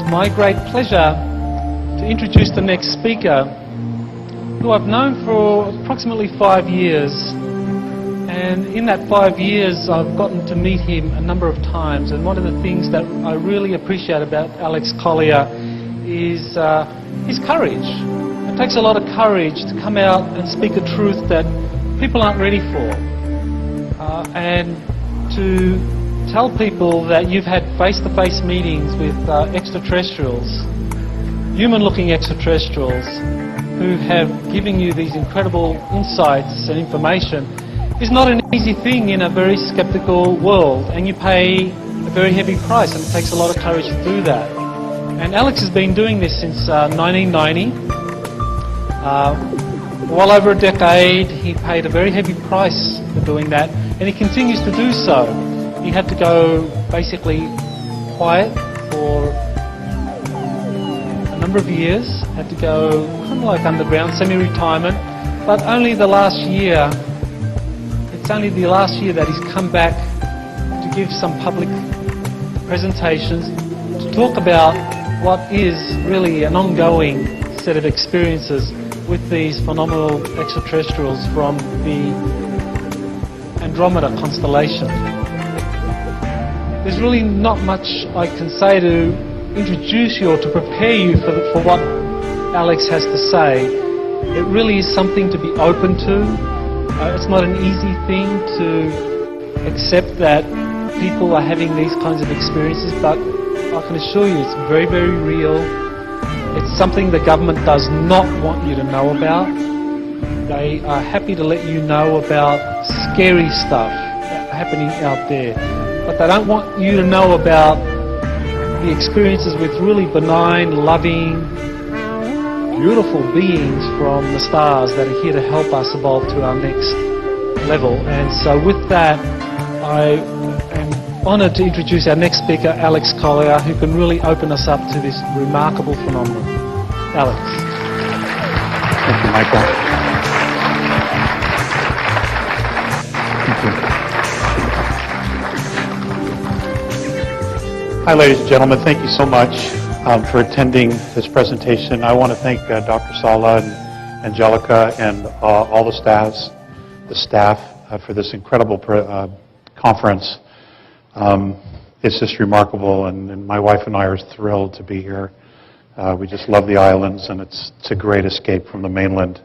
my great pleasure to introduce the next speaker, who I've known for approximately 5 years. And in that 5 years, I've gotten to meet him a number of times. And one of the things that I really appreciate about Alex Collier is his courage. It takes a lot of courage to come out and speak a truth that people aren't ready for. And to tell people that you've had face-to-face meetings with extraterrestrials, human-looking extraterrestrials, who have given you these incredible insights and information is not an easy thing in a very skeptical world, and you pay a very heavy price, and it takes a lot of courage to do that. And Alex has been doing this since 1990. Well over a decade. He paid a very heavy price for doing that, and he continues to do so. He had to go basically quiet for a number of years, had to go kind of like underground, semi-retirement, but only the last year, it's only the last year that he's come back to give some public presentations to talk about what is really an ongoing set of experiences with these phenomenal extraterrestrials from the Andromeda constellation. There's really not much I can say to introduce you or to prepare you for what Alex has to say. It really is something to be open to. It's not an easy thing to accept that people are having these kinds of experiences, but I can assure you it's very, very real. It's something the government does not want you to know about. They are happy to let you know about scary stuff happening out there, but they don't want you to know about the experiences with really benign, loving, beautiful beings from the stars that are here to help us evolve to our next level. And so with that, I am honoured to introduce our next speaker, Alex Collier, who can really open us up to this remarkable phenomenon. Alex. Thank you, Michael. Thank you. Hi, ladies and gentlemen. Thank you so much for attending this presentation. I want to thank Dr. Sala and Angelica and all the staff for this incredible conference. It's just remarkable, and my wife and I are thrilled to be here. We just love the islands, and it's a great escape from the mainland.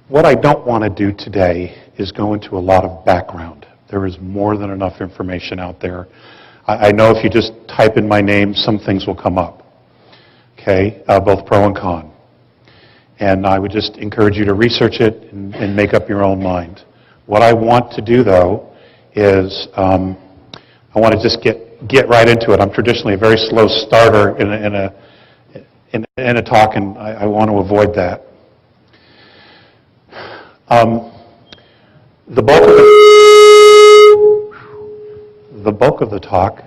What I don't want to do today is go into a lot of background. There is more than enough information out there. I know if you just type in my name, some things will come up, okay, both pro and con. And I would just encourage you to research it and make up your own mind. What I want to do, though, is I want to just get right into it. I'm traditionally a very slow starter in a talk, and I want to avoid that. The bulk of the talk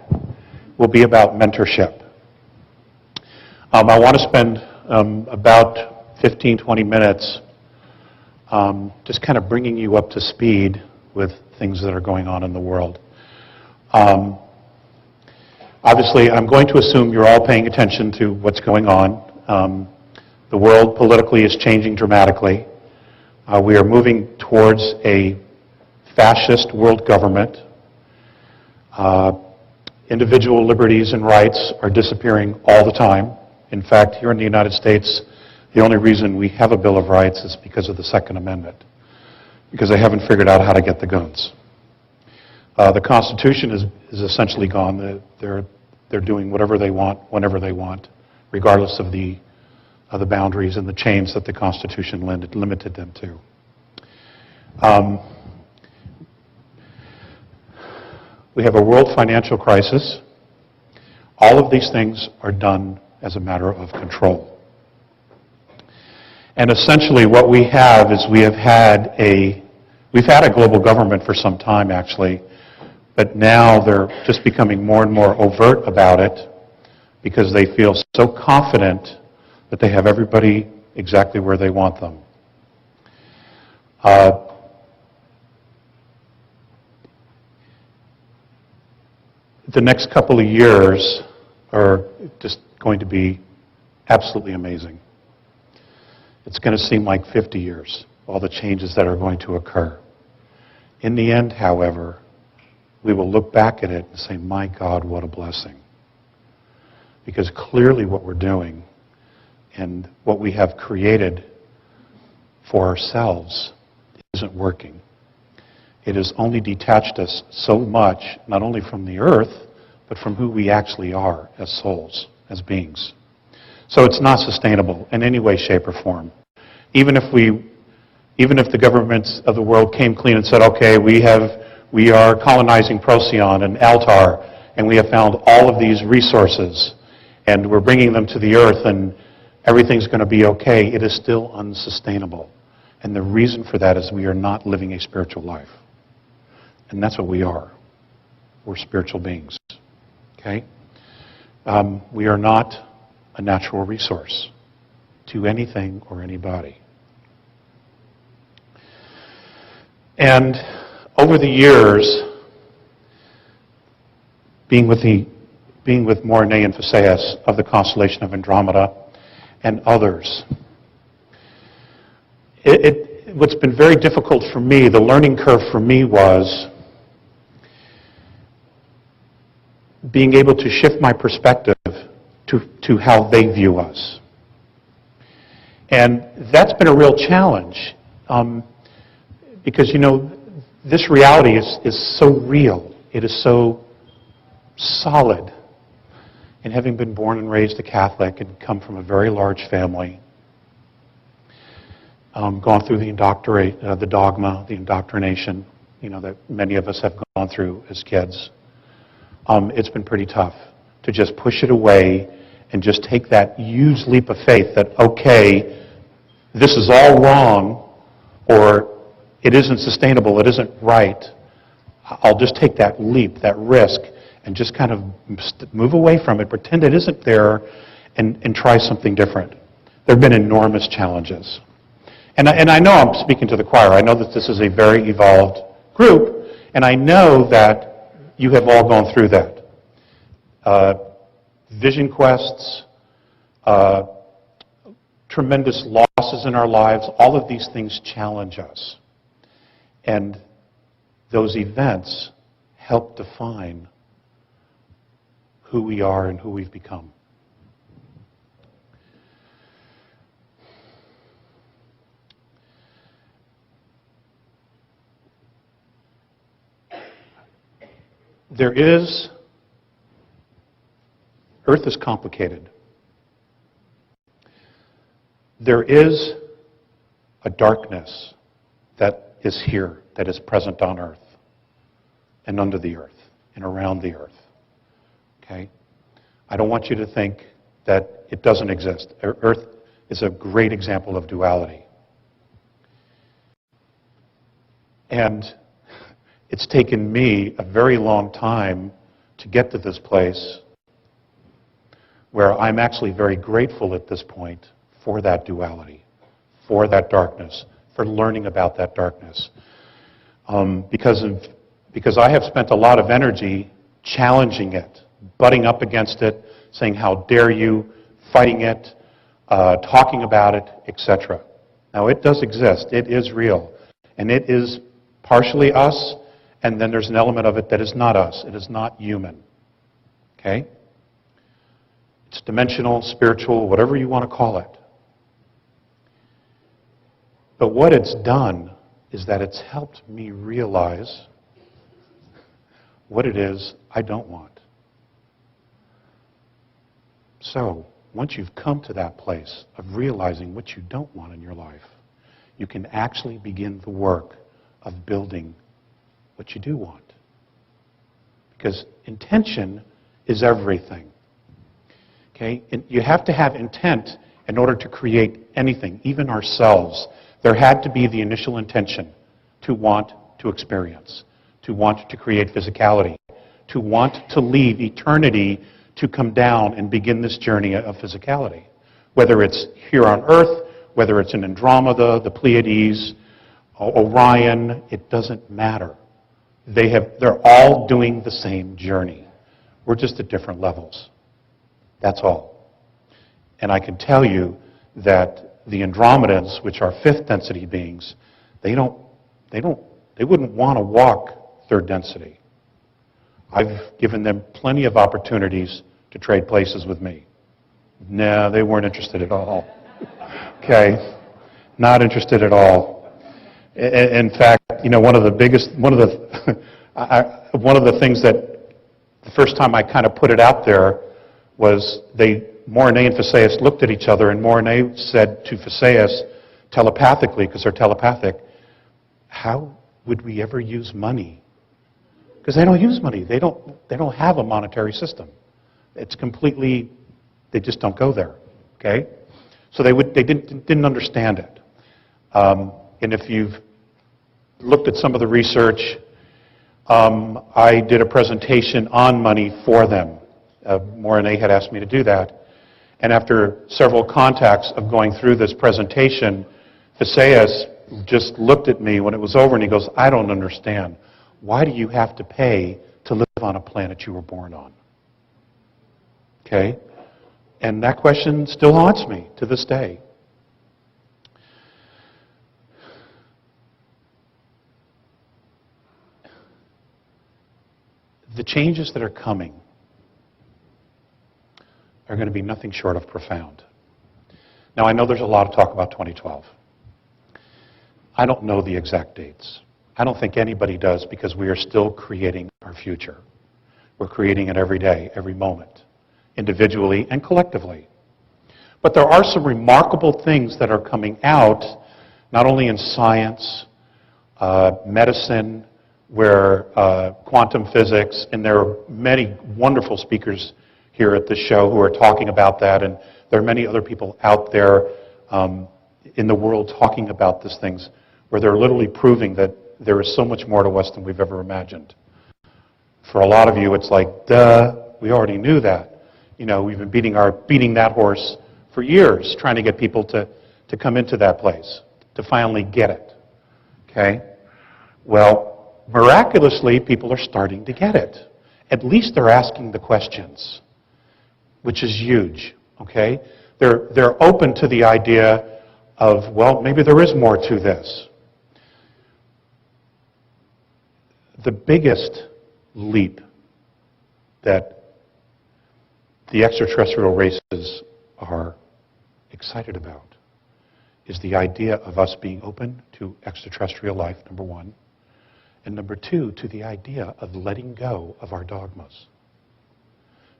will be about mentorship. I want to spend about 15-20 minutes just kind of bringing you up to speed with things that are going on in the world. Obviously, I'm going to assume you're all paying attention to what's going on. The world politically is changing dramatically. We are moving towards a fascist world government. Individual liberties and rights are disappearing all the time. In fact, here in the United States, the only reason we have a Bill of Rights is because of the Second Amendment, because they haven't figured out how to get the guns. The Constitution is essentially gone. They're doing whatever they want, whenever they want, regardless of the boundaries and the chains that the Constitution limited them to. We have a world financial crisis. All of these things are done as a matter of control. And essentially what we have is we've had a global government for some time, actually, but now they're just becoming more and more overt about it because they feel so confident that they have everybody exactly where they want them. The next couple of years are just going to be absolutely amazing. It's going to seem like 50 years, all the changes that are going to occur. In the end, however, we will look back at it and say, my God, what a blessing. Because clearly what we're doing and what we have created for ourselves isn't working. It has only detached us so much, not only from the earth, but from who we actually are as souls, as beings. So it's not sustainable in any way, shape, or form. Even if the governments of the world came clean and said, okay, we are colonizing Procyon and Altar, and we have found all of these resources, and we're bringing them to the earth, and everything's going to be okay, it is still unsustainable. And the reason for that is we are not living a spiritual life. And that's what we are. We're spiritual beings. Okay? We are not a natural resource to anything or anybody. And over the years, being with Morinae and Phaseus of the constellation of Andromeda and others, what's been very difficult for me, the learning curve for me was being able to shift my perspective to how they view us. And that's been a real challenge because, this reality is so real. It is so solid. And having been born and raised a Catholic and come from a very large family, gone through the dogma, the indoctrination, that many of us have gone through as kids, it's been pretty tough to just push it away and just take that huge leap of faith that, okay, this is all wrong, or it isn't sustainable, it isn't right. I'll just take that leap, that risk, and just kind of move away from it, pretend it isn't there, and try something different. There have been enormous challenges. And I know I'm speaking to the choir. I know that this is a very evolved group, and I know that you have all gone through that. Vision quests, tremendous losses in our lives, all of these things challenge us. And those events help define who we are and who we've become. Earth is complicated. There is a darkness that is here, that is present on Earth, and under the Earth, and around the Earth. Okay? I don't want you to think that it doesn't exist. Earth is a great example of duality. And it's taken me a very long time to get to this place where I'm actually very grateful at this point for that duality, for that darkness, for learning about that darkness. Because I have spent a lot of energy challenging it, butting up against it, saying, how dare you, fighting it, talking about it, etc. Now, it does exist. It is real. And it is partially us, and then there's an element of it that is not us. It is not human. Okay? It's dimensional, spiritual, whatever you want to call it. But what it's done is that it's helped me realize what it is I don't want. So, once you've come to that place of realizing what you don't want in your life, you can actually begin the work of building what you do want. Because intention is everything. Okay? And you have to have intent in order to create anything, even ourselves. There had to be the initial intention to want to experience, to want to create physicality, to want to leave eternity to come down and begin this journey of physicality. Whether it's here on Earth, whether it's in Andromeda, the Pleiades, Orion, it doesn't matter. They're all doing the same journey. We're just at different levels. That's all. And I can tell you that the Andromedans, which are fifth density beings, they wouldn't want to walk third density. I've given them plenty of opportunities to trade places with me. No, they weren't interested at all. Okay? Not interested at all. In fact, one of the things that the first time I kind of put it out there was Mornay and Phaseus looked at each other, and Mornay said to Phaseus telepathically, because they're telepathic, how would we ever use money? Because they don't use money. They don't have a monetary system. It's completely, they just don't go there. Okay? So they didn't understand it. And if you've looked at some of the research, I did a presentation on money for them. Mornay had asked me to do that. And after several contacts of going through this presentation, Phaseus just looked at me when it was over and he goes, I don't understand. Why do you have to pay to live on a planet you were born on? Okay? And that question still haunts me to this day. The changes that are coming are going to be nothing short of profound. Now, I know there's a lot of talk about 2012. I don't know the exact dates. I don't think anybody does, because we are still creating our future. We're creating it every day, every moment, individually and collectively. But there are some remarkable things that are coming out, not only in science, medicine, where quantum physics, and there are many wonderful speakers here at this show who are talking about that, and there are many other people out there in the world talking about these things, where they're literally proving that there is so much more to us than we've ever imagined. For a lot of you, it's like, duh, we already knew that. We've been beating that horse for years, trying to get people to come into that place, to finally get it. Okay? Well, miraculously, people are starting to get it. At least they're asking the questions, which is huge. Okay? They're open to the idea of, well, maybe there is more to this. The biggest leap that the extraterrestrial races are excited about is the idea of us being open to extraterrestrial life, number one, and number two, to the idea of letting go of our dogmas.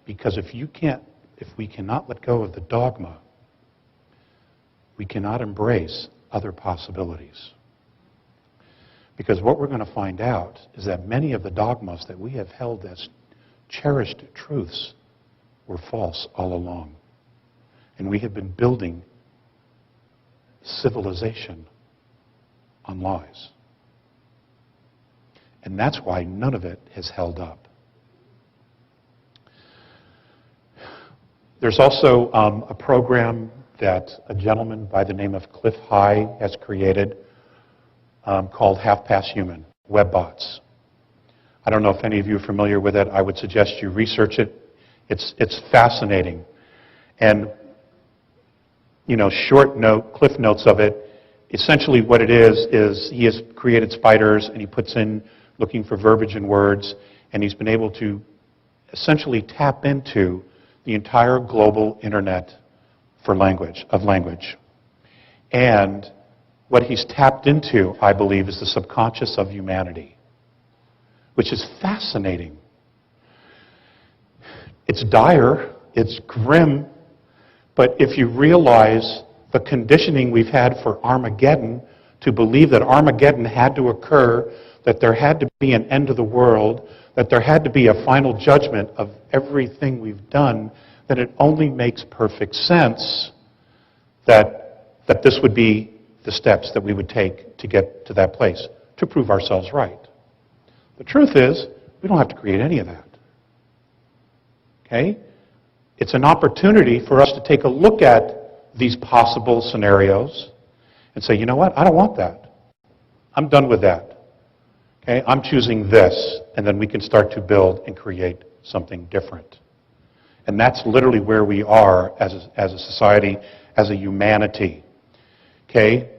Because if we cannot let go of the dogma, we cannot embrace other possibilities. Because what we're going to find out is that many of the dogmas that we have held as cherished truths were false all along. And we have been building civilization on lies. And that's why none of it has held up. There's also a program that a gentleman by the name of Cliff High has created called Half Past Human, WebBots. I don't know if any of you are familiar with it. I would suggest you research it. It's fascinating. And, cliff notes of it, essentially what it is he has created spiders and he puts in looking for verbiage and words, and he's been able to essentially tap into the entire global internet of language. And what he's tapped into, I believe, is the subconscious of humanity, which is fascinating. It's dire, it's grim, but if you realize the conditioning we've had for Armageddon, to believe that Armageddon had to occur, that there had to be an end of the world, that there had to be a final judgment of everything we've done, then it only makes perfect sense that this would be the steps that we would take to get to that place, to prove ourselves right. The truth is, we don't have to create any of that. Okay? It's an opportunity for us to take a look at these possible scenarios and say, you know what, I don't want that. I'm done with that. Okay? I'm choosing this, and then we can start to build and create something different. And that's literally where we are as a society, as a humanity. Okay?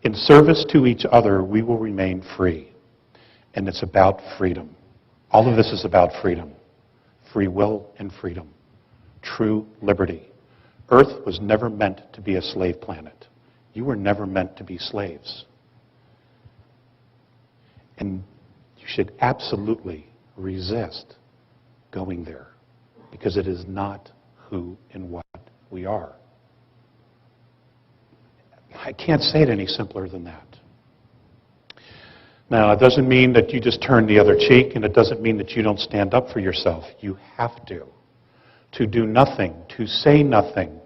In service to each other, we will remain free. And it's about freedom. All of this is about freedom. Free will and freedom. True liberty. Earth was never meant to be a slave planet. You were never meant to be slaves. And you should absolutely resist going there, because it is not who and what we are. I can't say it any simpler than that. Now, it doesn't mean that you just turn the other cheek, and it doesn't mean that you don't stand up for yourself. You have to. To do nothing, to say nothing,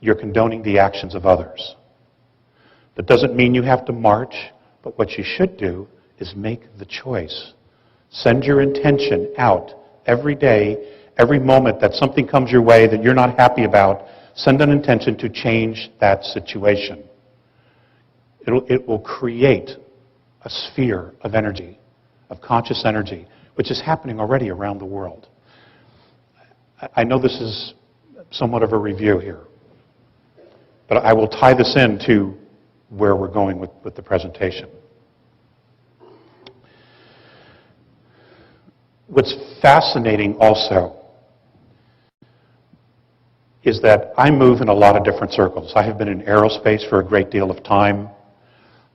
you're condoning the actions of others. That doesn't mean you have to march, but what you should do is make the choice. Send your intention out every day, every moment that something comes your way that you're not happy about. Send an intention to change that situation. It will create a sphere of energy, of conscious energy, which is happening already around the world. I know this is somewhat of a review here, but I will tie this into where we're going with the presentation. What's fascinating also is that I move in a lot of different circles. I have been in aerospace for a great deal of time.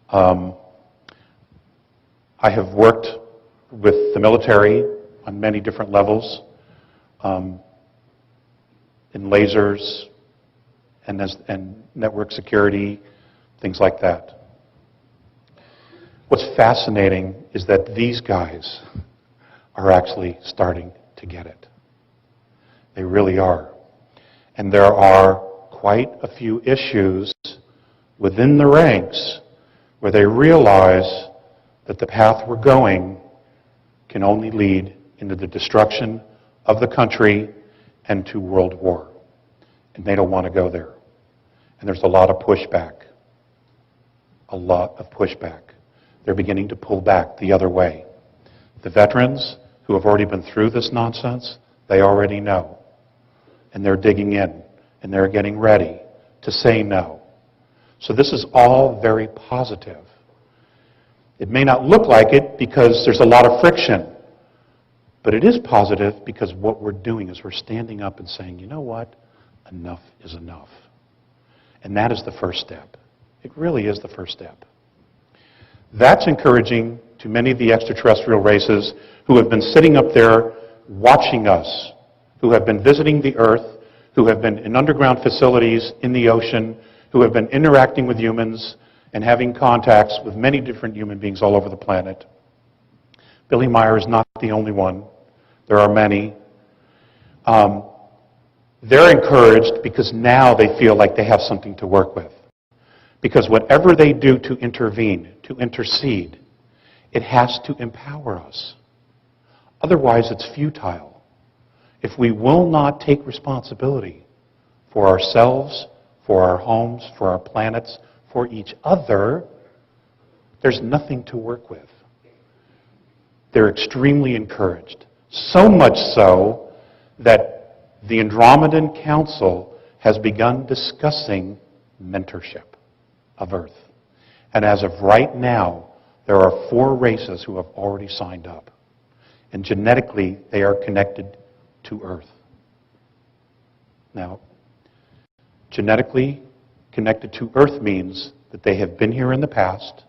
I have worked with the military on many different levels, in lasers and network security, things like that. What's fascinating is that these guys are actually starting to get it. They really are. And there are quite a few issues within the ranks where they realize that the path we're going can only lead into the destruction of the country and to world war. And they don't want to go there. And there's a lot of pushback. A lot of pushback. They're beginning to pull back the other way. The veterans who have already been through this nonsense, they already know. And they're digging in, and they're getting ready to say no. So this is all very positive. It may not look like it because there's a lot of friction, but it is positive because what we're doing is we're standing up and saying, you know what? Enough is enough. And that is the first step. It really is the first step. That's encouraging to many of the extraterrestrial races who have been sitting up there watching us, who have been visiting the Earth, who have been in underground facilities in the ocean, who have been interacting with humans and having contacts with many different human beings all over the planet. Billy Meyer is not the only one. There are many. They're encouraged because now they feel like they have something to work with. Because whatever they do to intervene, to intercede, it has to empower us. Otherwise, it's futile. If we will not take responsibility for ourselves, for our homes, for our planets, for each other, there's nothing to work with. They're extremely encouraged. So much so that the Andromedan Council has begun discussing mentorship of Earth. And as of right now, there are 4 races who have already signed up. And genetically, they are connected to Earth. Now, genetically connected to Earth means that they have been here in the past.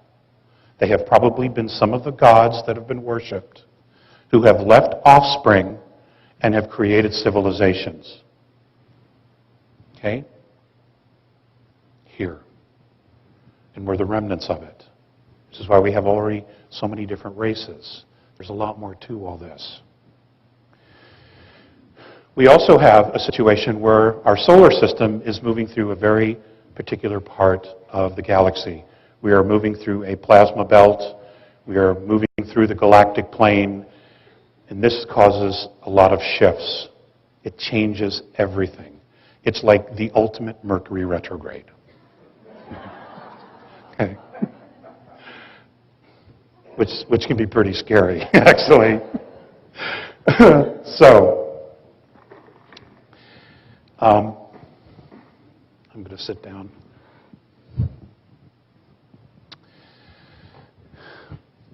They have probably been some of the gods that have been worshipped, who have left offspring and have created civilizations. Okay? Here. And we're the remnants of it. This is why we have already so many different races. There's a lot more to all this. We also have a situation where our solar system is moving through a very particular part of the galaxy. We are moving through a plasma belt. We are moving through the galactic plane. And this causes a lot of shifts. It changes everything. It's like the ultimate Mercury retrograde. Okay. which can be pretty scary, actually. So, I'm going to sit down.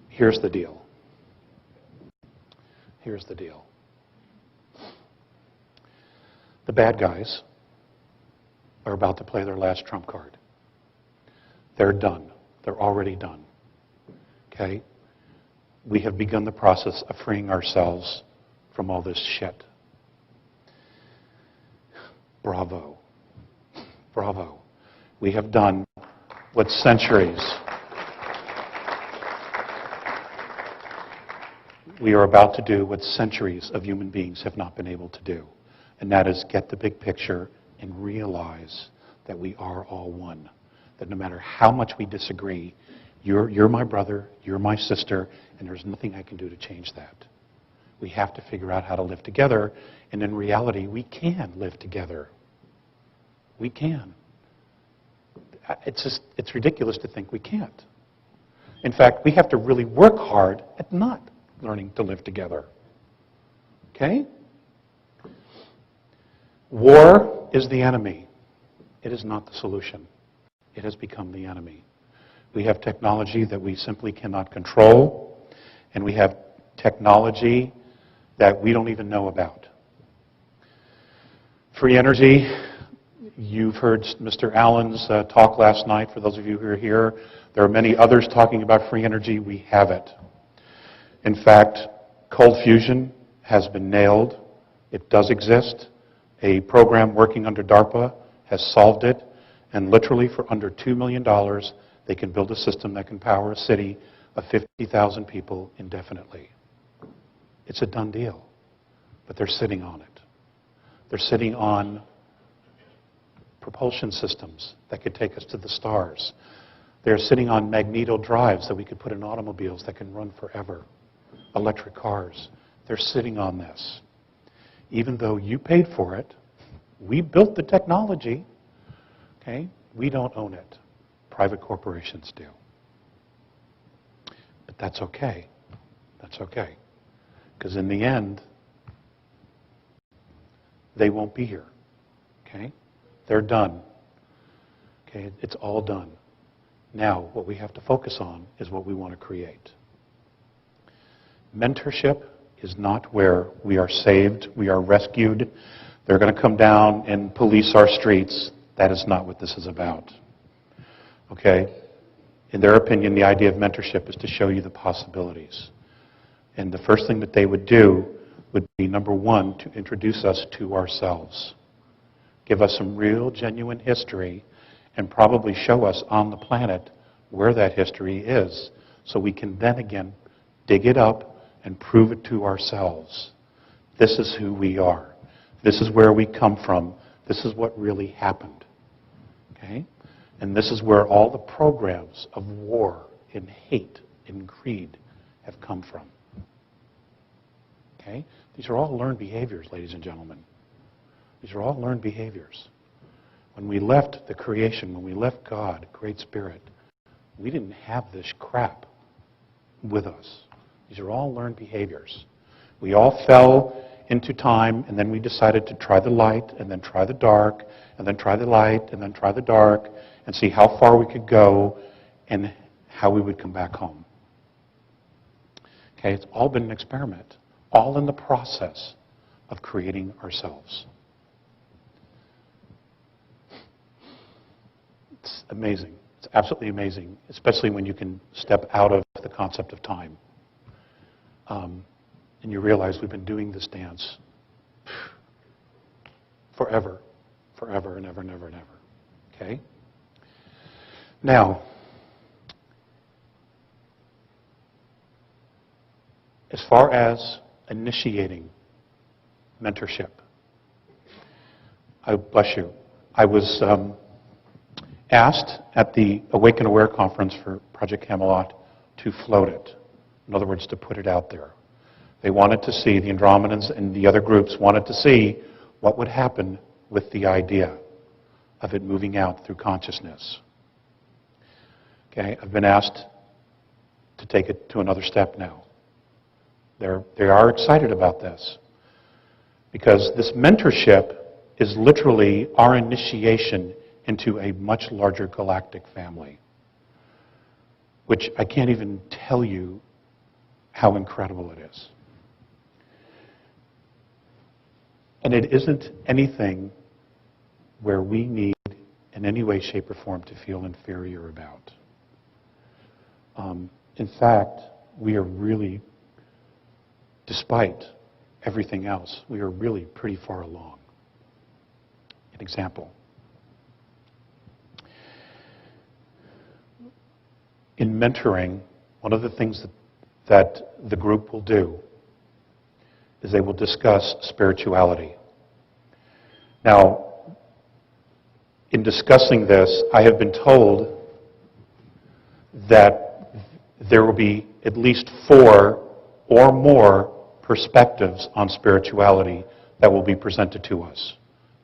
Here's the deal. Here's the deal. The bad guys are about to play their last trump card. They're done. They're already done. Okay? We have begun the process of freeing ourselves from all this shit. Bravo. Bravo. We have done what centuries. We are about to do what centuries of human beings have not been able to do. And that is get the big picture and realize that we are all one. That no matter how much we disagree, you're my brother, you're my sister, and there's nothing I can do to change that. We have to figure out how to live together, and in reality, we can live together. We can. It's ridiculous to think we can't. In fact, we have to really work hard at not learning to live together. Okay? War is the enemy. It is not the solution. It has become the enemy. We have technology that we simply cannot control, and we have technology that we don't even know about. Free energy, you've heard Mr. Allen's talk last night. For those of you who are here, there are many others talking about free energy. We have it. In fact, cold fusion has been nailed. It does exist. A program working under DARPA has solved it, and literally for under $2 million, they can build a system that can power a city of 50,000 people indefinitely. It's a done deal, but they're sitting on it. They're sitting on propulsion systems that could take us to the stars. They're sitting on magneto drives that we could put in automobiles that can run forever. Electric cars. They're sitting on this. Even though you paid for it, we built the technology, okay? We don't own it. Private corporations do. But that's okay. That's okay. Because in the end, they won't be here, okay? They're done. Okay, it's all done. Now, what we have to focus on is what we want to create. Mentorship is not where we are saved, we are rescued. They're going to come down and police our streets. That is not what this is about. Okay? In their opinion, the idea of mentorship is to show you the possibilities. And the first thing that they would do would be, number one, to introduce us to ourselves. Give us some real, genuine history, and probably show us on the planet where that history is, so we can then again dig it up and prove it to ourselves. This is who we are. This is where we come from. This is what really happened. Okay? And this is where all the programs of war and hate and greed have come from. Okay? These are all learned behaviors, ladies and gentlemen. These are all learned behaviors. When we left the creation, when we left God, Great Spirit, we didn't have this crap with us. These are all learned behaviors. We all fell into time, and then we decided to try the light, and then try the dark, and then try the light, and then try the dark, and see how far we could go and how we would come back home. Okay, it's all been an experiment, all in the process of creating ourselves. It's amazing. It's absolutely amazing, especially when you can step out of the concept of time. And you realize we've been doing this dance forever, forever and ever and ever and ever. Okay? Now, as far as initiating mentorship, bless you, I was asked at the Awake and Aware conference for Project Camelot to float it. In other words, to put it out there. They wanted to see, the Andromedans and the other groups wanted to see what would happen with the idea of it moving out through consciousness. Okay, I've been asked to take it to another step now. They are excited about this because this mentorship is literally our initiation into a much larger galactic family, which I can't even tell you how incredible it is. And it isn't anything where we need in any way, shape, or form to feel inferior about. In fact, we are really, despite everything else, we are really pretty far along. An example. In mentoring, one of the things that the group will do is they will discuss spirituality. Now, in discussing this, I have been told that there will be at least 4 or more perspectives on spirituality that will be presented to us,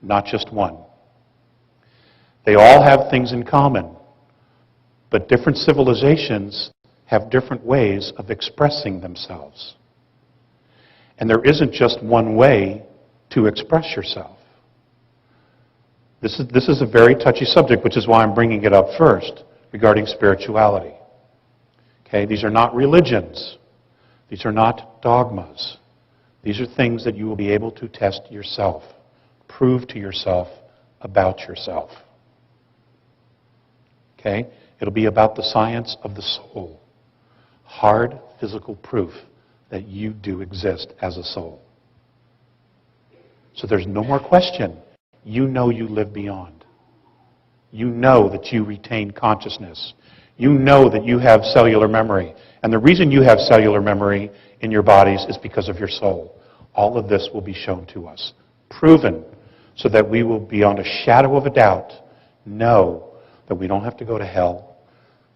not just one. They all have things in common, but different civilizations have different ways of expressing themselves. And there isn't just one way to express yourself. This is a very touchy subject, which is why I'm bringing it up first, regarding spirituality. Okay, these are not religions. These are not dogmas. These are things that you will be able to test yourself, prove to yourself about yourself. Okay? It'll be about the science of the soul. Hard physical proof that you do exist as a soul. So there's no more question. You know you live beyond. You know that you retain consciousness. You know that you have cellular memory. And the reason you have cellular memory in your bodies is because of your soul. All of this will be shown to us, proven, so that we will, beyond a shadow of a doubt, know that we don't have to go to hell,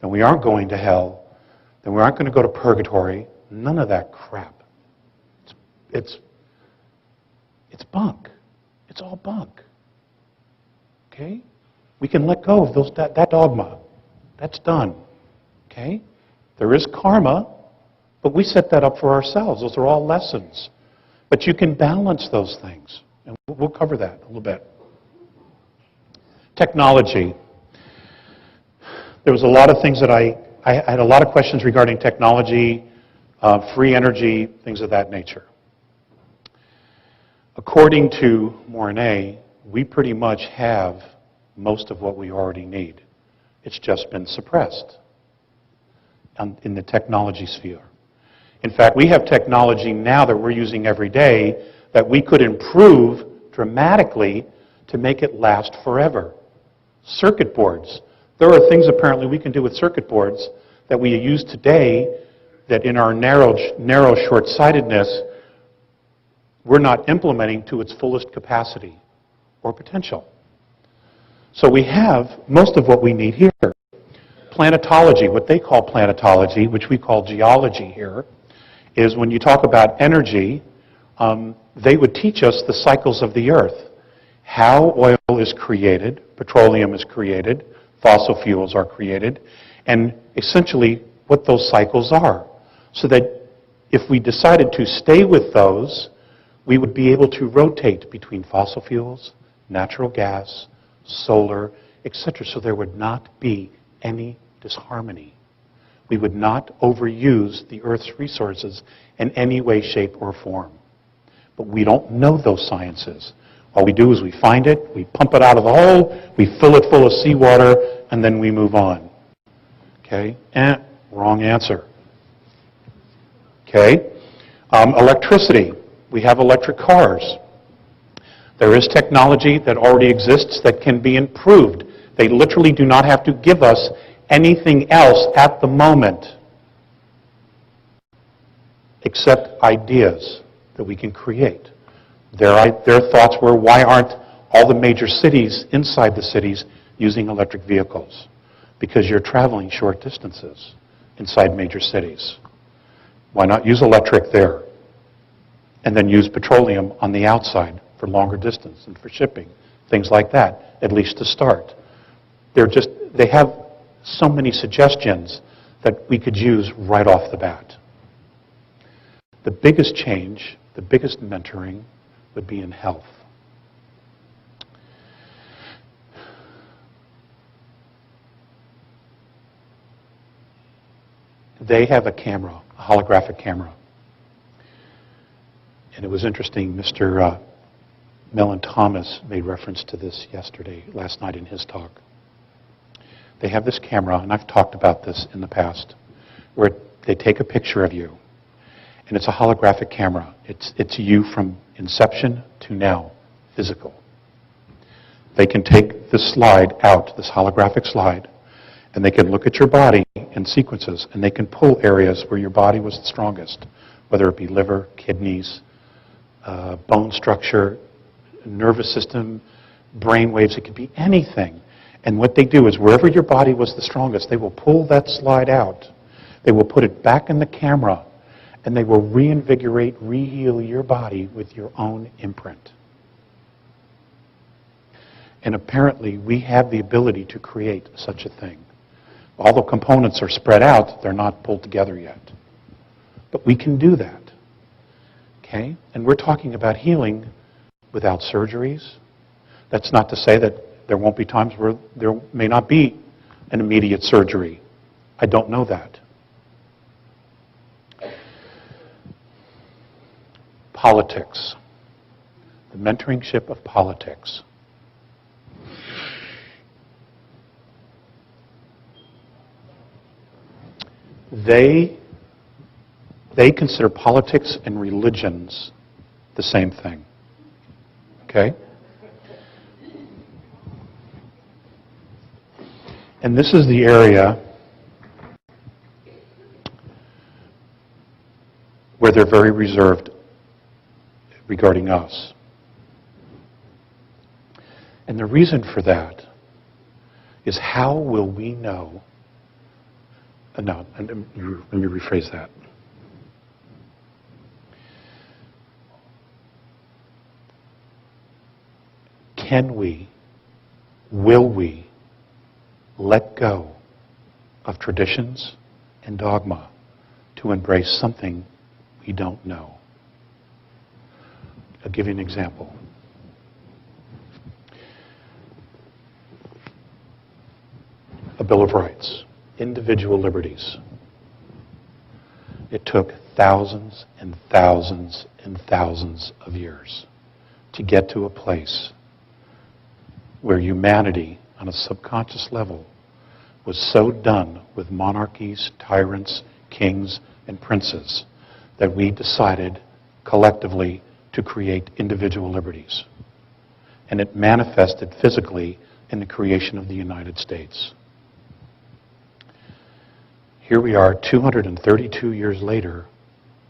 that we aren't going to hell, that we aren't going to go to purgatory. None of that crap. It's bunk. It's all bunk. Okay? We can let go of that dogma. That's done. Okay? There is karma, but we set that up for ourselves. Those are all lessons. But you can balance those things. And we'll cover that a little bit. Technology. There was a lot of things that I had a lot of questions regarding technology, free energy, things of that nature. According to Mornay, we pretty much have most of what we already need. It's just been suppressed in the technology sphere. In fact, we have technology now that we're using every day that we could improve dramatically to make it last forever. Circuit boards. There are things apparently we can do with circuit boards that we use today that in our narrow short-sightedness, we're not implementing to its fullest capacity or potential. So we have most of what we need here. Planetology, what they call planetology, which we call geology here, is when you talk about energy, they would teach us the cycles of the Earth. How oil is created, petroleum is created, fossil fuels are created, and essentially what those cycles are. So that if we decided to stay with those, we would be able to rotate between fossil fuels, natural gas, solar, etc. So there would not be any disharmony. We would not overuse the Earth's resources in any way, shape, or form. But we don't know those sciences. All we do is we find it, we pump it out of the hole, we fill it full of seawater, and then we move on. Okay? Wrong answer. Okay? Electricity. We have electric cars. There is technology that already exists that can be improved. They literally do not have to give us anything else at the moment except ideas that we can create. Their thoughts were, why aren't all the major cities inside the cities using electric vehicles? Because you're traveling short distances inside major cities. Why not use electric there? And then use petroleum on the outside for longer distance and for shipping, things like that, at least to start. They have so many suggestions that we could use right off the bat. The biggest change, the biggest mentoring would be in health. They have a camera, a holographic camera. And it was interesting, Mr. Mellon Thomas made reference to this last night in his talk. They have this camera, and I've talked about this in the past, where they take a picture of you, and it's a holographic camera. It's you from inception to now, physical. They can take this slide out, this holographic slide, and they can look at your body in sequences, and they can pull areas where your body was the strongest, whether it be liver, kidneys, bone structure, nervous system, brain waves. It could be anything. And what they do is wherever your body was the strongest, they will pull that slide out. They will put it back in the camera, and they will reinvigorate, reheal your body with your own imprint. And apparently, we have the ability to create such a thing. All the components are spread out. They're not pulled together yet. But we can do that. Okay? And we're talking about healing without surgeries. That's not to say that there won't be times where there may not be an immediate surgery. I don't know that. Politics. The mentoringship of politics. They consider politics and religions the same thing. Okay? And this is the area where they're very reserved regarding us. And the reason for that is, how will we know? No, let me rephrase that. Can we, will we, let go of traditions and dogma to embrace something we don't know? I'll give you an example. A Bill of Rights, individual liberties. It took thousands and thousands and thousands of years to get to a place where humanity, on a subconscious level, was so done with monarchies, tyrants, kings, and princes that we decided collectively to create individual liberties. And it manifested physically in the creation of the United States. Here we are 232 years later,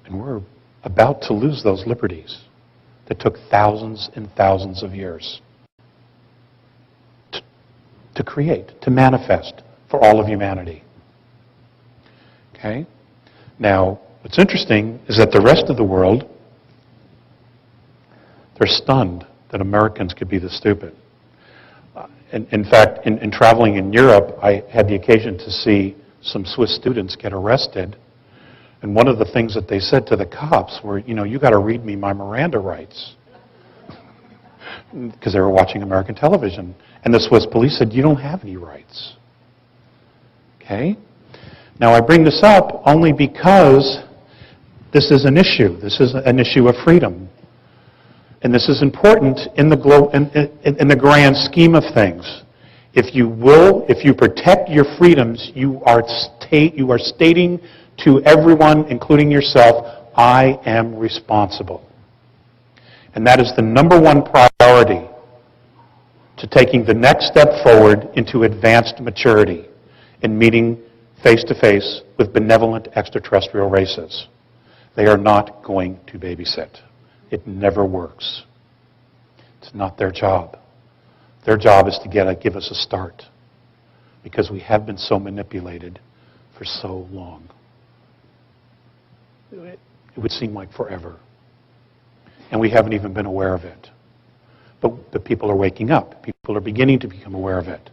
and we're about to lose those liberties that took thousands and thousands of years to create, to manifest for all of humanity. Okay? Now, what's interesting is that the rest of the world, they're stunned that Americans could be this stupid. In fact, in traveling in Europe, I had the occasion to see some Swiss students get arrested. And one of the things that they said to the cops were, you got to read me my Miranda rights. Because they were watching American television. And the Swiss police said, you don't have any rights. Okay? Now, I bring this up only because this is an issue. This is an issue of freedom. And this is important in the grand scheme of things. If you protect your freedoms, you are stating to everyone, including yourself, I am responsible. And that is the number one priority to taking the next step forward into advanced maturity in meeting face-to-face with benevolent extraterrestrial races. They are not going to babysit. It never works. It's not their job. Their job is to give us a start, because we have been so manipulated for so long. It would seem like forever. And we haven't even been aware of it. But the people are waking up. People are beginning to become aware of it.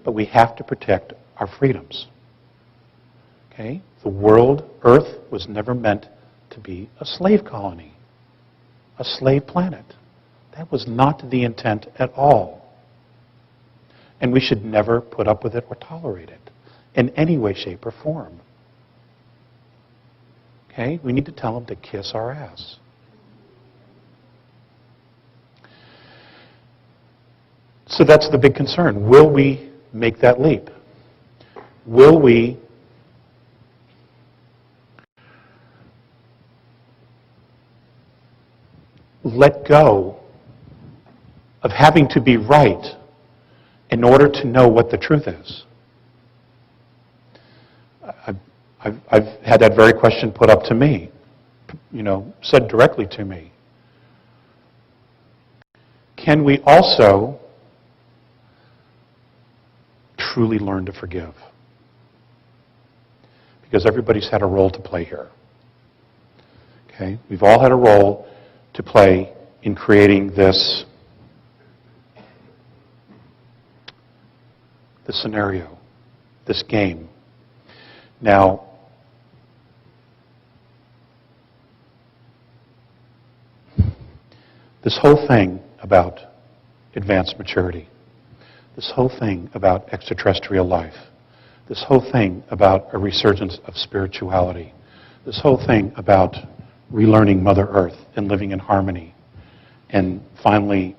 But we have to protect our freedoms. Okay? The world, Earth, was never meant to be a slave colony, a slave planet. That was not the intent at all. And we should never put up with it or tolerate it in any way, shape, or form. Okay? We need to tell them to kiss our ass. So that's the big concern. Will we make that leap? Will we let go of having to be right in order to know what the truth is? I've had that very question put up to me, said directly to me. Can we also truly learn to forgive? Because everybody's had a role to play here. Okay? We've all had a role to play in creating this scenario, this game. Now, this whole thing about advanced maturity, this whole thing about extraterrestrial life, this whole thing about a resurgence of spirituality, this whole thing about relearning Mother Earth and living in harmony, and finally,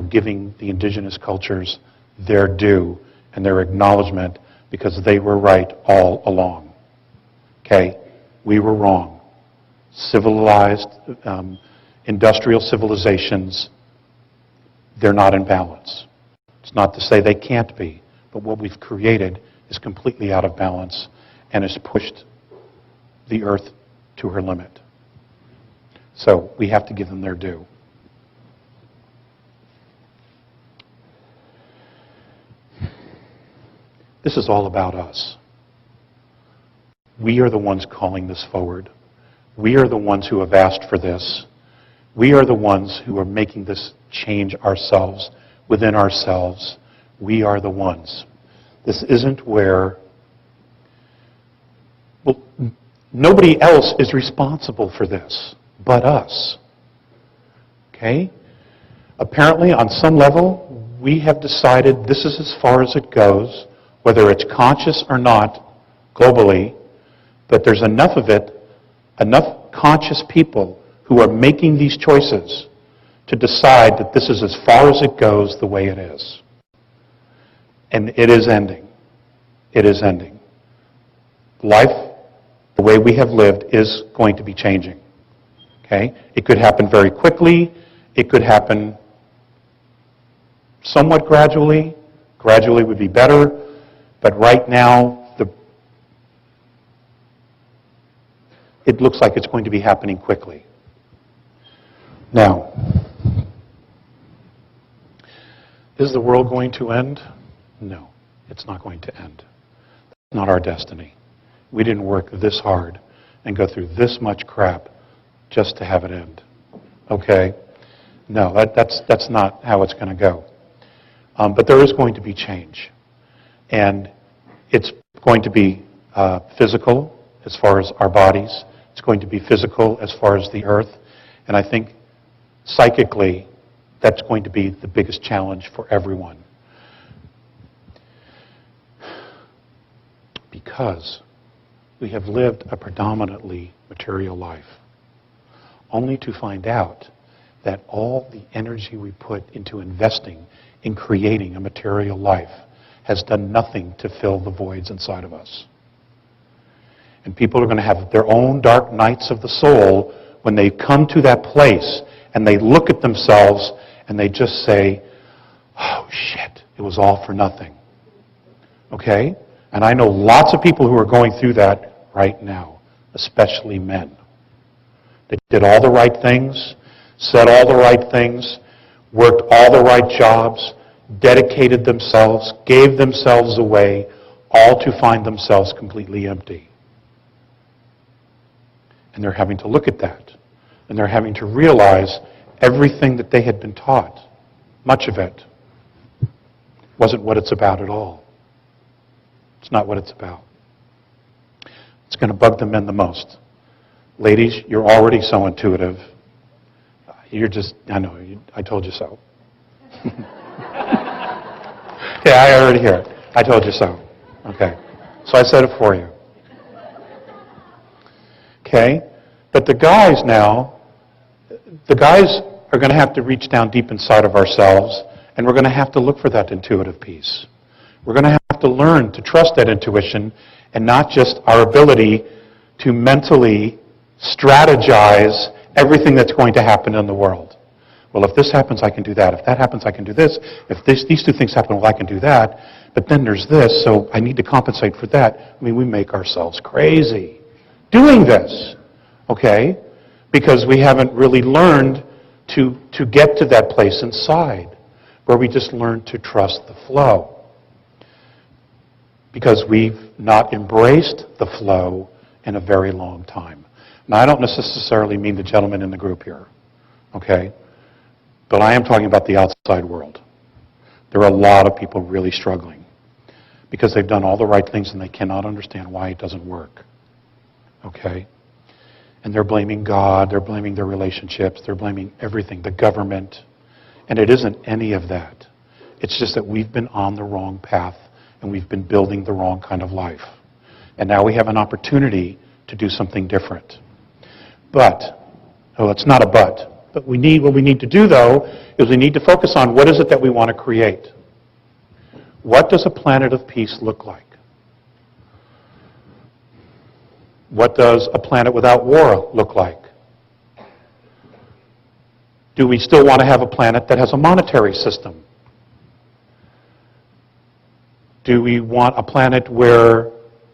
giving the indigenous cultures their due and their acknowledgement because they were right all along. Okay? We were wrong. Civilized, industrial civilizations, they're not in balance. It's not to say they can't be, but what we've created is completely out of balance and has pushed the Earth to her limit. So we have to give them their due. This is all about us. We are the ones calling this forward. We are the ones who have asked for this. We are the ones who are making this change ourselves, within ourselves. We are the ones. This isn't where... Well, nobody else is responsible for this but us. Okay? Apparently, on some level, we have decided this is as far as it goes, whether it's conscious or not, globally, that there's enough of it, enough conscious people who are making these choices to decide that this is as far as it goes the way it is. And it is ending. It is ending. Life, the way we have lived, is going to be changing. Okay? It could happen very quickly. It could happen somewhat gradually. Gradually would be better. But right now, it looks like it's going to be happening quickly. Now, is the world going to end? No, it's not going to end. That's not our destiny. We didn't work this hard and go through this much crap just to have it end. Okay? No, that's not how it's going to go. But there is going to be change. And it's going to be physical as far as our bodies. It's going to be physical as far as the earth. And I think psychically, that's going to be the biggest challenge for everyone. Because we have lived a predominantly material life, only to find out that all the energy we put into investing in creating a material life has done nothing to fill the voids inside of us. And people are going to have their own dark nights of the soul when they come to that place and they look at themselves and they just say, oh shit, it was all for nothing. Okay? And I know lots of people who are going through that right now, especially men. They did all the right things, said all the right things, worked all the right jobs, dedicated themselves, gave themselves away, all to find themselves completely empty. And they're having to look at that. And they're having to realize everything that they had been taught, much of it, wasn't what it's about at all. It's not what it's about. It's going to bug the men the most. Ladies, you're already so intuitive. You're just, I know, I told you so. Yeah, I already hear it. I told you so. Okay. So I said it for you. Okay? But the guys are going to have to reach down deep inside of ourselves, and we're going to have to look for that intuitive piece. We're going to have to learn to trust that intuition and not just our ability to mentally strategize everything that's going to happen in the world. Well, if this happens, I can do that. If that happens, I can do this. If these two things happen, well, I can do that. But then there's this, so I need to compensate for that. I mean, we make ourselves crazy doing this, okay? Because we haven't really learned to get to that place inside where we just learn to trust the flow. Because we've not embraced the flow in a very long time. Now, I don't necessarily mean the gentleman in the group here, okay? But I am talking about the outside world. There are a lot of people really struggling because they've done all the right things and they cannot understand why it doesn't work, okay? And they're blaming God, they're blaming their relationships, they're blaming everything, the government, and it isn't any of that. It's just that we've been on the wrong path and we've been building the wrong kind of life. And now we have an opportunity to do something different. But, oh, it's not a but what we need to do, though, is we need to focus on what is it that we want to create. What does a planet of peace look like? What does a planet without war look like? Do we still want to have a planet that has a monetary system? Do we want a planet where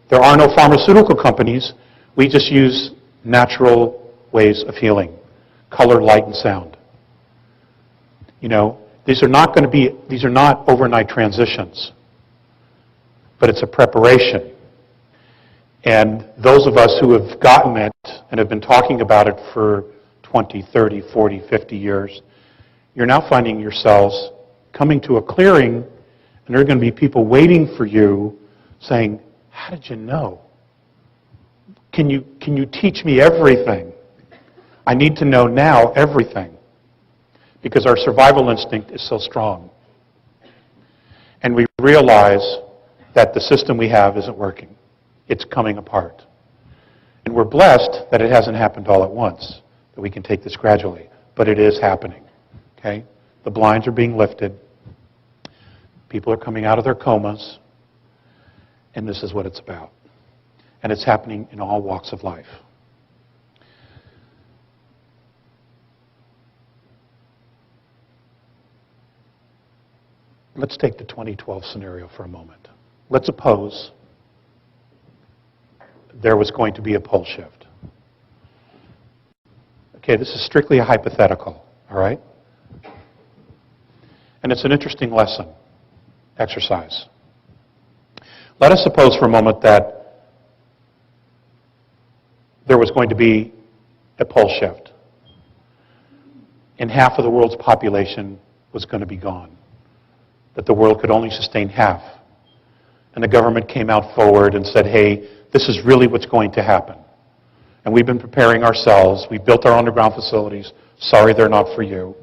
there are no pharmaceutical companies, we just use natural ways of healing? Color, light, and sound. You know, these are not overnight transitions, but it's a preparation. And those of us who have gotten it and have been talking about it for 20, 30, 40, 50 years, you're now finding yourselves coming to a clearing, and there are going to be people waiting for you saying, how did you know? Can you teach me everything? I need to know now everything because our survival instinct is so strong. And we realize that the system we have isn't working. It's coming apart. And we're blessed that it hasn't happened all at once, that we can take this gradually. But it is happening. Okay? The blinds are being lifted. People are coming out of their comas. And this is what it's about. And it's happening in all walks of life. Let's take the 2012 scenario for a moment. Let's suppose there was going to be a pole shift. Okay, this is strictly a hypothetical, all right? And it's an interesting lesson, exercise. Let us suppose for a moment that there was going to be a pole shift, and half of the world's population was going to be gone, that the world could only sustain half. And the government came out forward and said, hey, this is really what's going to happen. And we've been preparing ourselves. We've built our underground facilities. Sorry, they're not for you.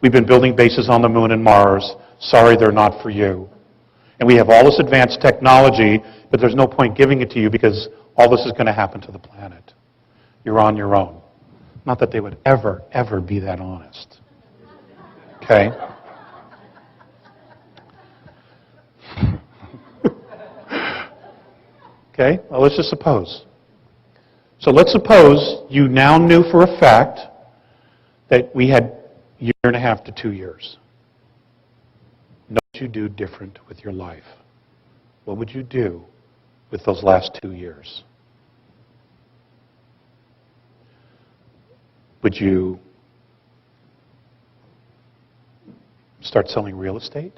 We've been building bases on the moon and Mars. Sorry, they're not for you. And we have all this advanced technology, but there's no point giving it to you because all this is going to happen to the planet. You're on your own. Not that they would ever, ever be that honest. Okay? Okay? Well, let's just suppose. So let's suppose you now knew for a fact that we had a year and a half to 2 years. What would you do different with your life? What would you do with those last 2 years? Would you start selling real estate?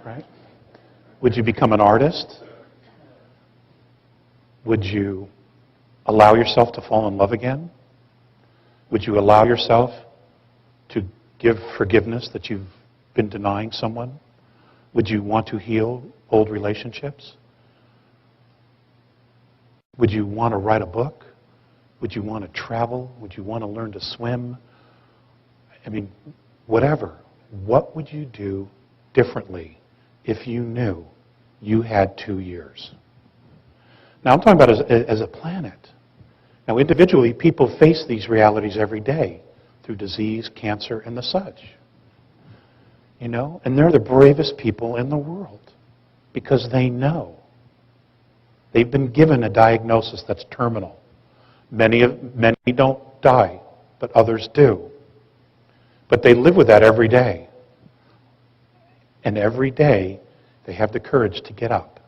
Right? Would you become an artist? Would you allow yourself to fall in love again? Would you allow yourself to give forgiveness that you've been denying someone? Would you want to heal old relationships? Would you want to write a book? Would you want to travel? Would you want to learn to swim? I mean, whatever. What would you do differently if you knew you had 2 years? Now, I'm talking about as a planet. Now, individually, people face these realities every day through disease, cancer, and the such. You know? And they're the bravest people in the world because they know. They've been given a diagnosis that's terminal. Many don't die, but others do. But they live with that every day. And every day, they have the courage to get up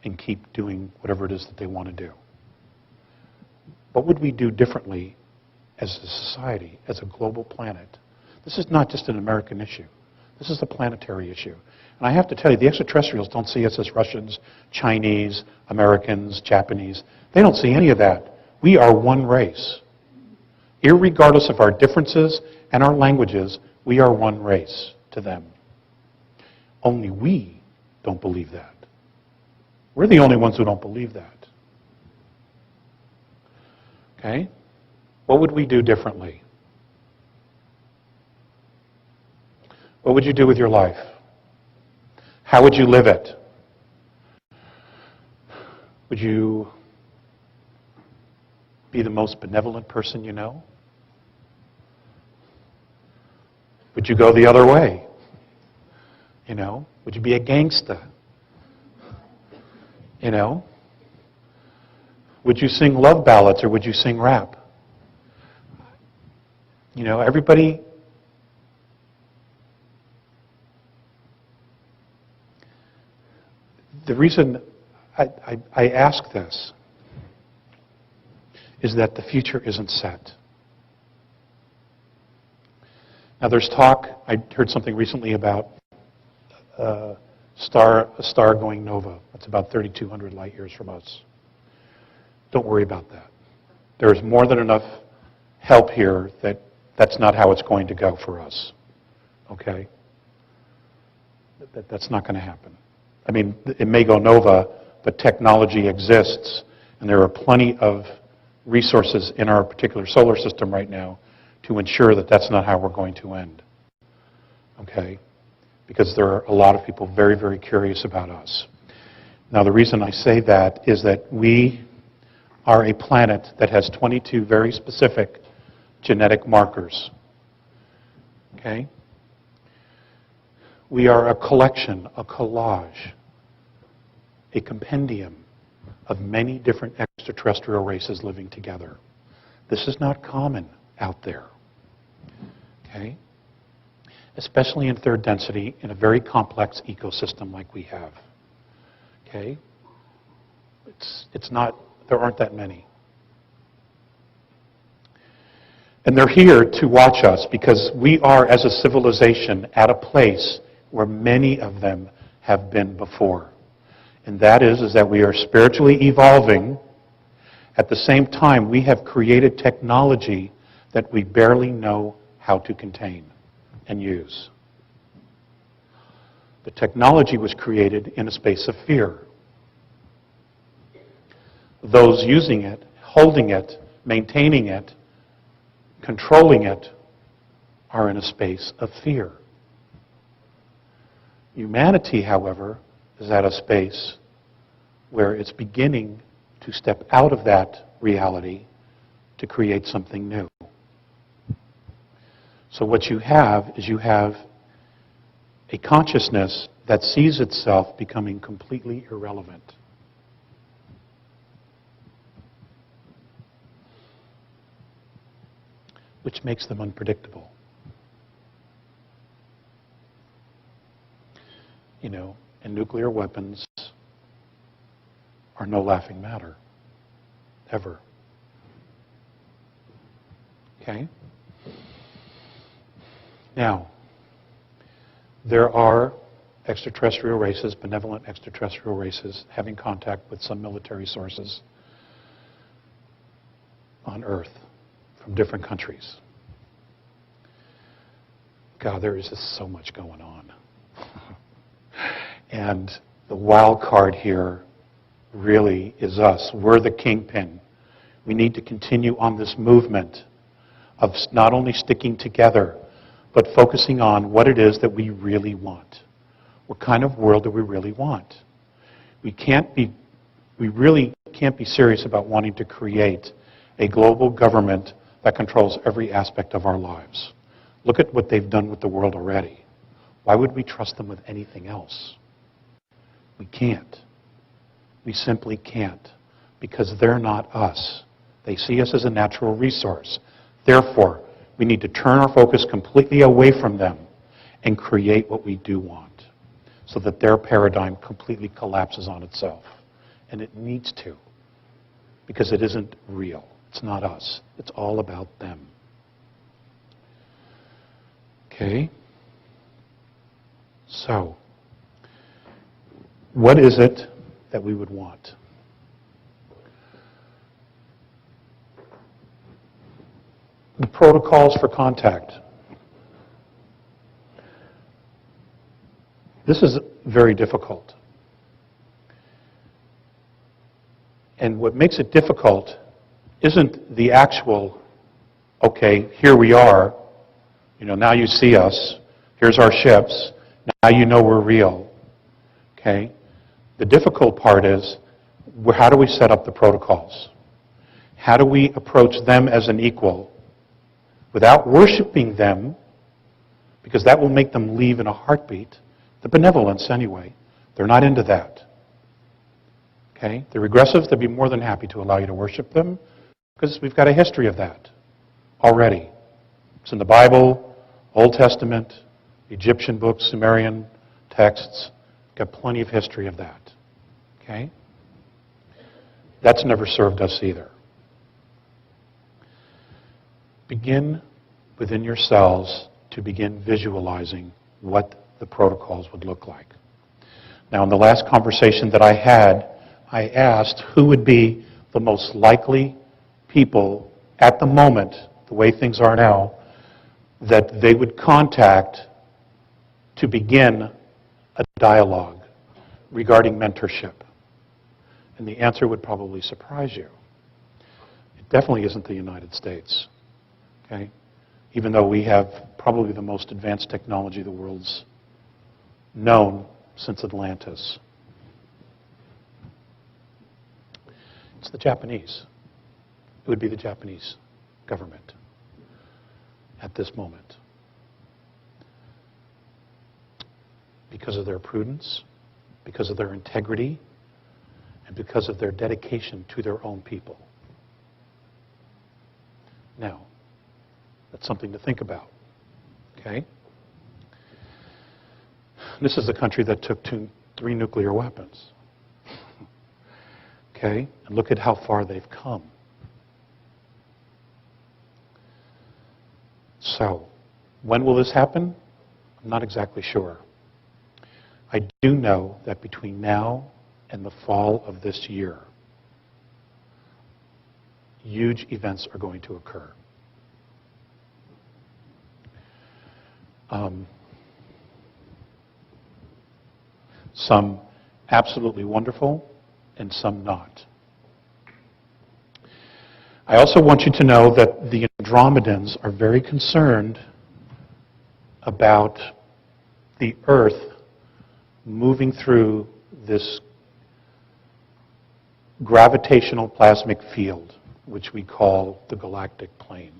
and keep doing whatever it is that they want to do. What would we do differently as a society, as a global planet? This is not just an American issue. This is a planetary issue. And I have to tell you, the extraterrestrials don't see us as Russians, Chinese, Americans, Japanese. They don't see any of that. We are one race. Irregardless of our differences and our languages, we are one race to them. Only we don't believe that. We're the only ones who don't believe that. Okay? What would we do differently? What would you do with your life? How would you live it? Would you be the most benevolent person you know? Would you go the other way? You know? Would you be a gangster? You know? Would you sing love ballads or would you sing rap? You know, everybody... The reason I ask this is that the future isn't set. Now there's talk, I heard something recently about a star going nova. That's about 3,200 light years from us. Don't worry about that. There's more than enough help here that that's not how it's going to go for us. Okay? That's not going to happen. I mean, it may go nova, but technology exists, and there are plenty of resources in our particular solar system right now to ensure that that's not how we're going to end. Okay? Because there are a lot of people very, very curious about us. Now, the reason I say that is that we are a planet that has 22 very specific genetic markers. Okay? We are a collection, a collage, a compendium of many different extraterrestrial races living together. This is not common out there. Okay? Especially in third density in a very complex ecosystem like we have. Okay? It's not, there aren't that many. And they're here to watch us because we are, as a civilization, at a place where many of them have been before. And that is that we are spiritually evolving. At the same time, we have created technology that we barely know how to contain and use. The technology was created in a space of fear. Those using it, holding it, maintaining it, controlling it, are in a space of fear. Humanity, however, is at a space where it's beginning to step out of that reality to create something new. So what you have is you have a consciousness that sees itself becoming completely irrelevant. Which makes them unpredictable. You know, and nuclear weapons are no laughing matter, ever. Okay? Now, there are extraterrestrial races, benevolent extraterrestrial races, having contact with some military sources on Earth from different countries. God, there is just so much going on. And the wild card here really is us. We're the kingpin. We need to continue on this movement of not only sticking together, but focusing on what it is that we really want. What kind of world do we really want? We really can't be serious about wanting to create a global government that controls every aspect of our lives. Look at what they've done with the world already. Why would we trust them with anything else? We can't. We simply can't, because they're not us. They see us as a natural resource. Therefore, we need to turn our focus completely away from them and create what we do want, so that their paradigm completely collapses on itself. And it needs to, because it isn't real. It's not us. It's all about them. Okay? So, what is it that we would want? The protocols for contact. This is very difficult. And what makes it difficult isn't the actual, okay, here we are, now you see us, here's our ships, now you know we're real, okay? The difficult part is, how do we set up the protocols? How do we approach them as an equal without worshiping them, because that will make them leave in a heartbeat? The benevolence, anyway. They're not into that. Okay? The regressives, they'd be more than happy to allow you to worship them, because we've got a history of that already. It's in the Bible, Old Testament, Egyptian books, Sumerian texts. Got plenty of history of that. Okay? That's never served us either. Begin within yourselves to begin visualizing what the protocols would look like. Now, in the last conversation that I had, I asked who would be the most likely people at the moment, the way things are now, that they would contact to begin a dialogue regarding mentorship. And the answer would probably surprise you. It definitely isn't the United States. Okay? Even though we have probably the most advanced technology the world's known since Atlantis. It's the Japanese. It would be the Japanese government at this moment. Because of their prudence, because of their integrity, and because of their dedication to their own people. Now, that's something to think about. Okay? This is a country that took 3 nuclear weapons. Okay? And look at how far they've come. So, when will this happen? I'm not exactly sure. I do know that between now and the fall of this year, huge events are going to occur. Some absolutely wonderful, and some not. I also want you to know that the Andromedans are very concerned about the Earth moving through this gravitational plasmic field, which we call the galactic plane.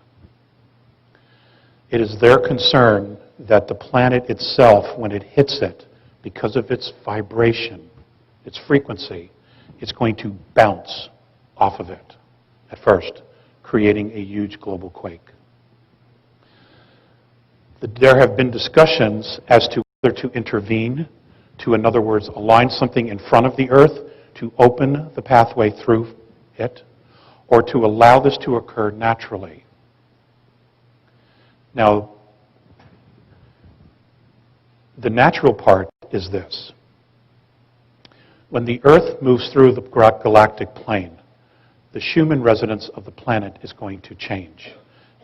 It is their concern that the planet itself, when it hits it, because of its vibration, its frequency, it's going to bounce off of it at first, creating a huge global quake. There have been discussions as to whether to intervene, to, in other words, align something in front of the Earth to open the pathway through it, or to allow this to occur naturally. Now, the natural part is this. When the Earth moves through the galactic plane, the Schumann resonance of the planet is going to change.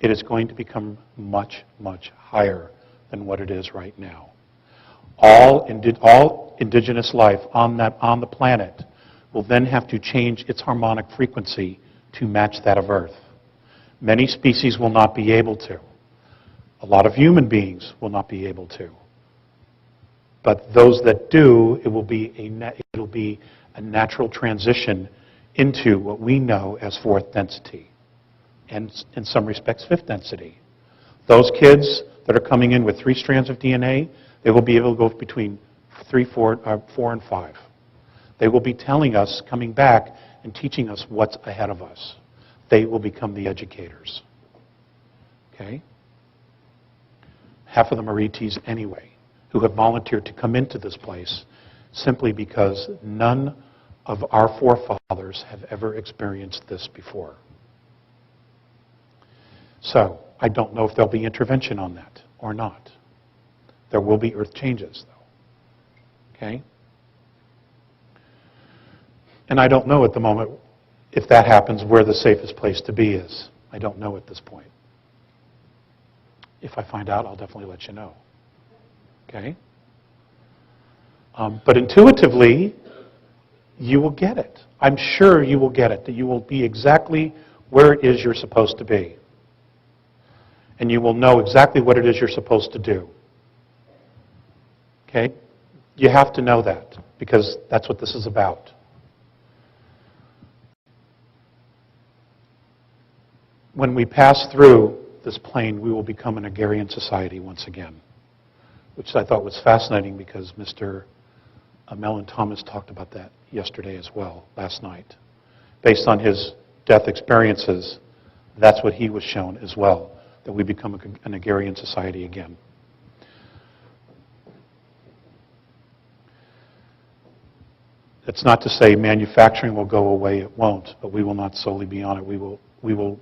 It is going to become much, much higher than what it is right now. All indigenous life on the planet will then have to change its harmonic frequency to match that of Earth. Many species will not be able to. A lot of human beings will not be able to. But those that do, it'll be a natural transition into what we know as fourth density, and in some respects, fifth density. Those kids that are coming in with 3 strands of DNA, they will be able to go between 4 and 5. They will be telling us, coming back and teaching us what's ahead of us. They will become the educators. Okay? Half of them are ETs anyway, who have volunteered to come into this place simply because none of our forefathers have ever experienced this before. So, I don't know if there'll be intervention on that or not. There will be earth changes, though. Okay? And I don't know at the moment, if that happens, where the safest place to be is. I don't know at this point. If I find out, I'll definitely let you know. Okay? But intuitively, you will get it. I'm sure you will get it, that you will be exactly where it is you're supposed to be. And you will know exactly what it is you're supposed to do. Okay? You have to know that, because that's what this is about. When we pass through this plane, we will become an agrarian society once again, which I thought was fascinating because Mr. Mellon Thomas talked about that yesterday as well, last night. Based on his death experiences, that's what he was shown as well, that we become an agrarian society again. It's not to say manufacturing will go away, it won't, but we will not solely be on it. We will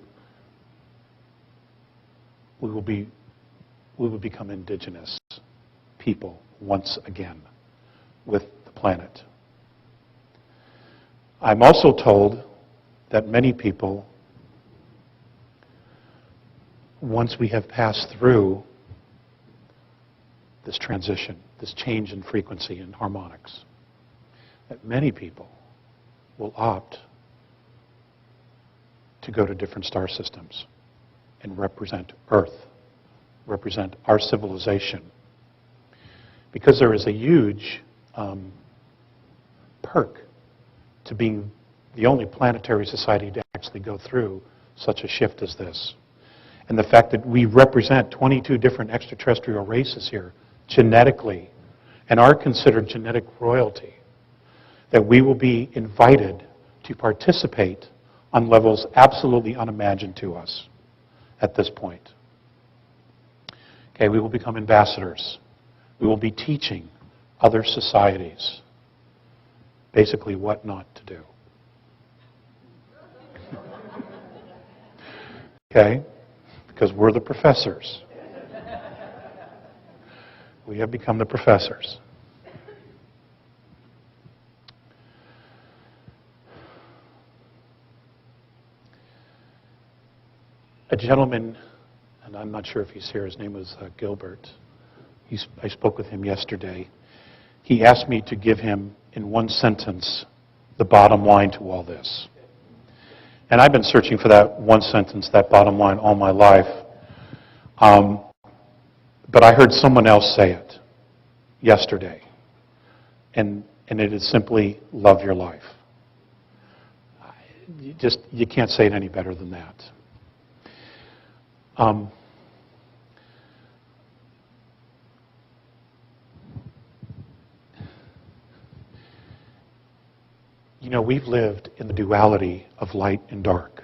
become indigenous people once again with the planet. I'm also told that many people, once we have passed through this transition, this change in frequency and harmonics, that many people will opt to go to different star systems and represent Earth, represent our civilization. Because there is a huge perk to being the only planetary society to actually go through such a shift as this. And the fact that we represent 22 different extraterrestrial races here, genetically, and are considered genetic royalty, that we will be invited to participate on levels absolutely unimagined to us at this point. Okay, we will become ambassadors. We will be teaching other societies basically what not to do. Okay? Because we're the professors. We have become the professors. A gentleman, and I'm not sure if he's here, his name was Gilbert. I spoke with him yesterday. He asked me to give him, in one sentence, the bottom line to all this. And I've been searching for that one sentence, that bottom line, all my life. But I heard someone else say it yesterday. And it is simply, love your life. You can't say it any better than that. You know, we've lived in the duality of light and dark.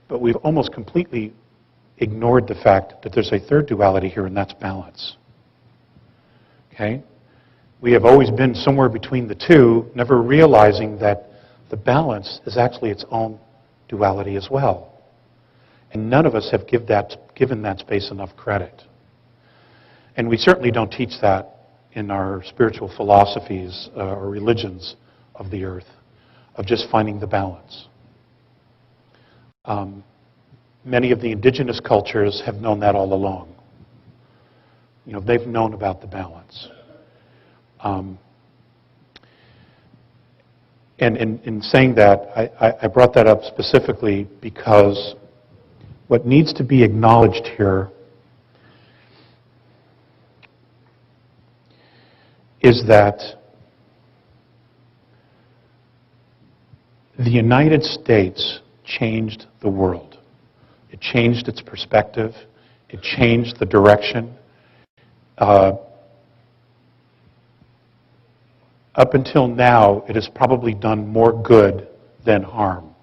But we've almost completely ignored the fact that there's a third duality here, and that's balance. Okay? We have always been somewhere between the two, never realizing that the balance is actually its own duality as well. And none of us have given that space enough credit. And we certainly don't teach that in our spiritual philosophies or religions of the earth, of just finding the balance. Many of the indigenous cultures have known that all along. You know, they've known about the balance. And in saying that, I brought that up specifically because what needs to be acknowledged here is that the United States changed the world. It changed its perspective. It changed the direction. Up until now, it has probably done more good than harm.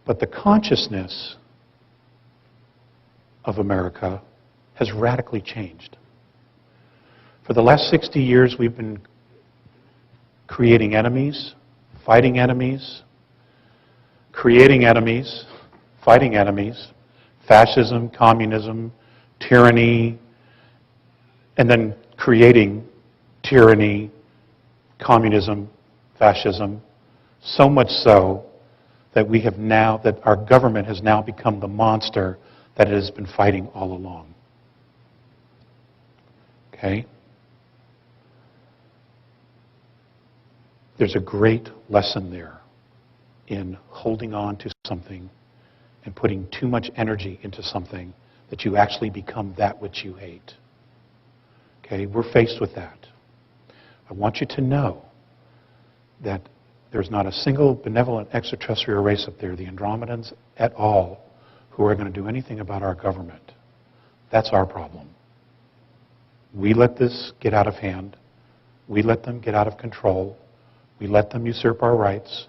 But the consciousness of America has radically changed. For the last 60 years, we've been creating enemies, fighting enemies, creating enemies, fighting enemies, fascism, communism, tyranny, and then creating tyranny, communism, fascism, so much so that that our government has now become the monster that it has been fighting all along. Okay? There's a great lesson there in holding on to something and putting too much energy into something that you actually become that which you hate. Okay? We're faced with that. I want you to know that there's not a single benevolent extraterrestrial race up there, the Andromedans at all, who are going to do anything about our government. That's our problem. We let this get out of hand. We let them get out of control. We let them usurp our rights.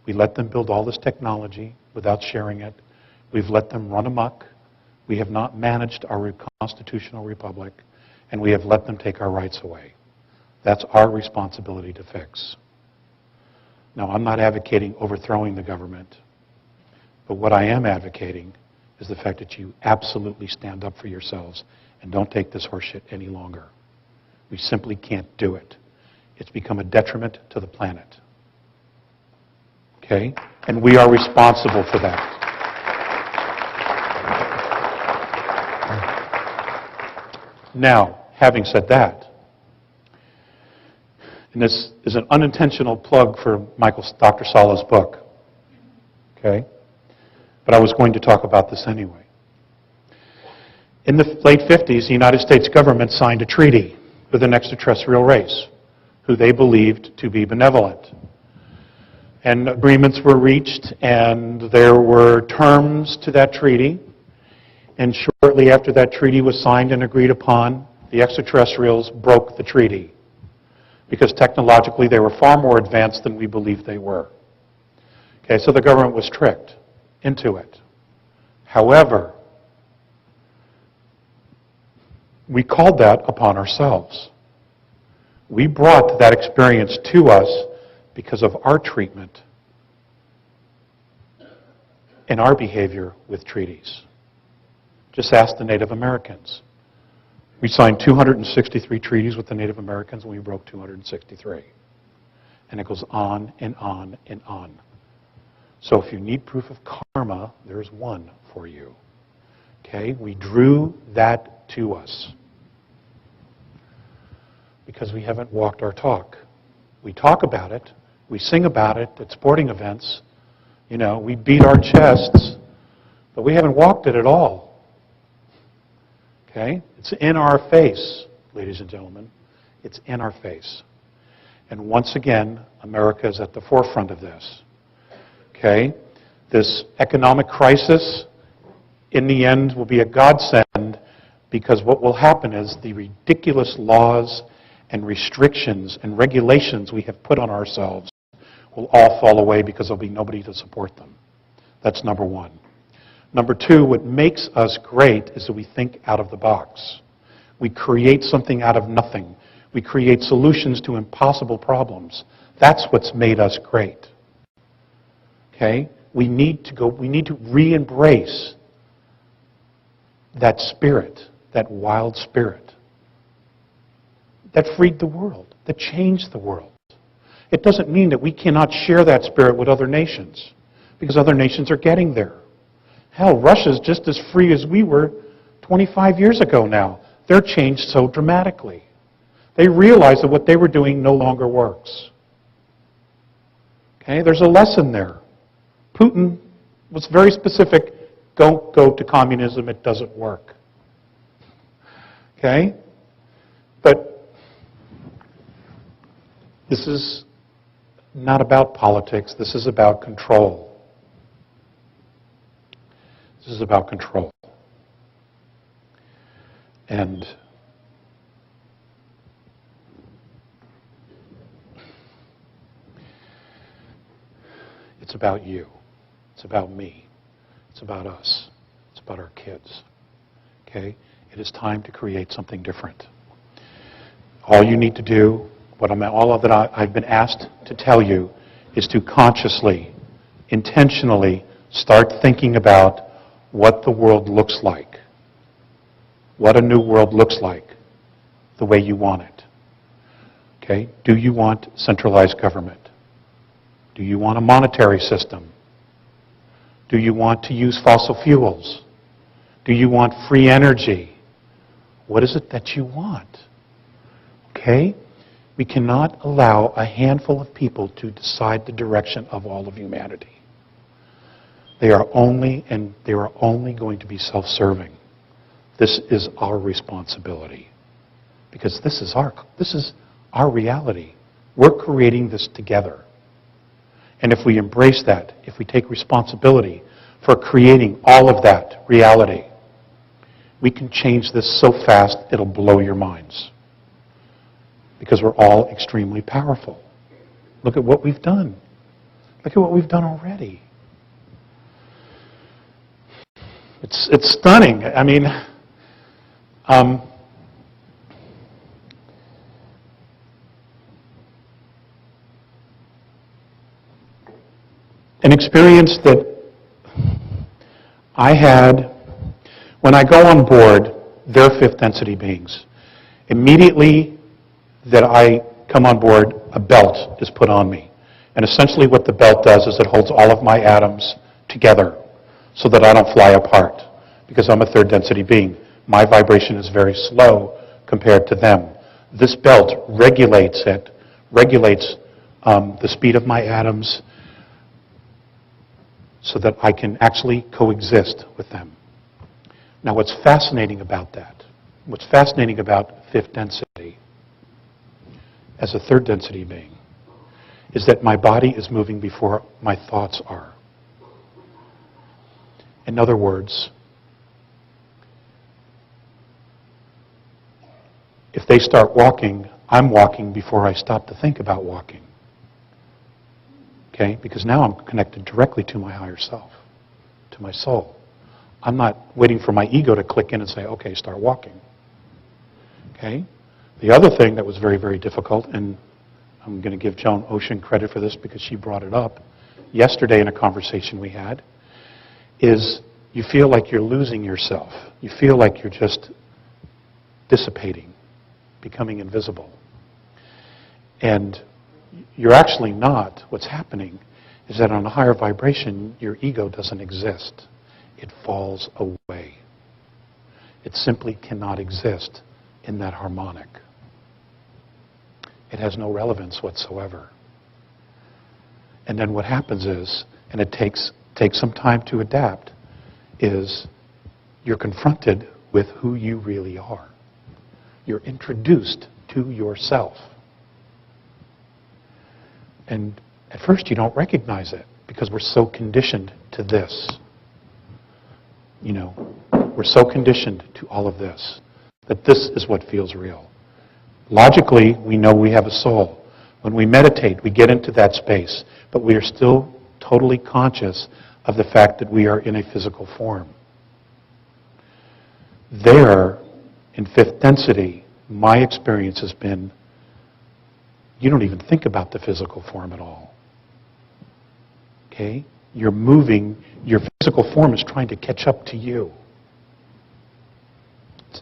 We let them build all this technology without sharing it. We've let them run amok. We have not managed our constitutional republic, and we have let them take our rights away. That's our responsibility to fix. Now, I'm not advocating overthrowing the government, but what I am advocating is the fact that you absolutely stand up for yourselves and don't take this horseshit any longer. We simply can't do it. It's become a detriment to the planet. Okay? And we are responsible for that. Now, having said that, and this is an unintentional plug for Dr. Sala's book, okay? But I was going to talk about this anyway. In the late 50s, the United States government signed a treaty with an extraterrestrial race who they believed to be benevolent. And agreements were reached, and there were terms to that treaty. And shortly after that treaty was signed and agreed upon, the extraterrestrials broke the treaty, because technologically they were far more advanced than we believed they were. Okay, so the government was tricked into it. However, we called that upon ourselves. We brought that experience to us because of our treatment and our behavior with treaties. Just ask the Native Americans. We signed 263 treaties with the Native Americans, and we broke 263. And it goes on and on and on. So if you need proof of karma, there's one for you. Okay? We drew that to us because we haven't walked our talk. We talk about it. We sing about it at sporting events. You know, we beat our chests, but we haven't walked it at all. Okay? It's in our face, ladies and gentlemen. It's in our face. And once again, America is at the forefront of this. Okay? This economic crisis, in the end, will be a godsend, because what will happen is the ridiculous laws and restrictions and regulations we have put on ourselves will all fall away because there'll be nobody to support them. That's number one. Number two, what makes us great is that we think out of the box. We create something out of nothing. We create solutions to impossible problems. That's what's made us great. Okay? We need to re-embrace that spirit, that wild spirit that freed the world, that changed the world. It doesn't mean that we cannot share that spirit with other nations, because other nations are getting there. Hell, Russia's just as free as we were 25 years ago now. They're changed so dramatically. They realize that what they were doing no longer works. Okay, there's a lesson there. Putin was very specific. Don't go to communism, it doesn't work. Okay? But this is not about politics. This is about control. This is about control. And it's about you. It's about me. It's about us. It's about our kids. Okay? It is time to create something different. All you need to do, all that I've been asked to tell you, is to consciously, intentionally start thinking about what the world looks like. What a new world looks like, the way you want it. Okay? Do you want centralized government? Do you want a monetary system? Do you want to use fossil fuels? Do you want free energy? What is it that you want? Okay? We cannot allow a handful of people to decide the direction of all of humanity. They are only going to be self-serving. This is our responsibility. Because this is our reality. We're creating this together. And if we embrace that, if we take responsibility for creating all of that reality, we can change this so fast it'll blow your minds. Because we're all extremely powerful. Look at what we've done. Look at what we've done already. It's stunning. I mean, an experience that I had when I go on board, they're fifth density beings. Immediately that I come on board, a belt is put on me. And essentially what the belt does is it holds all of my atoms together so that I don't fly apart. Because I'm a third density being. My vibration is very slow compared to them. This belt regulates the speed of my atoms so that I can actually coexist with them. Now what's fascinating about that, what's fascinating about fifth density as a third density being, is that my body is moving before my thoughts are. In other words, if they start walking, I'm walking before I stop to think about walking. Okay? Because now I'm connected directly to my higher self, to my soul. I'm not waiting for my ego to click in and say, okay, start walking. Okay? The other thing that was very, very difficult, and I'm going to give Joan Ocean credit for this because she brought it up yesterday in a conversation we had, is you feel like you're losing yourself. You feel like you're just dissipating, becoming invisible. And you're actually not. What's happening is that on a higher vibration, your ego doesn't exist. It falls away. It simply cannot exist in that harmonic. It has no relevance whatsoever. And then what happens is, and it takes some time to adapt, is you're confronted with who you really are. You're introduced to yourself. And at first you don't recognize it because we're so conditioned to this. You know, we're so conditioned to all of this that this is what feels real. Logically, we know we have a soul. When we meditate, we get into that space, but we are still totally conscious of the fact that we are in a physical form. There, in fifth density, my experience has been, you don't even think about the physical form at all. Okay? You're moving, your physical form is trying to catch up to you.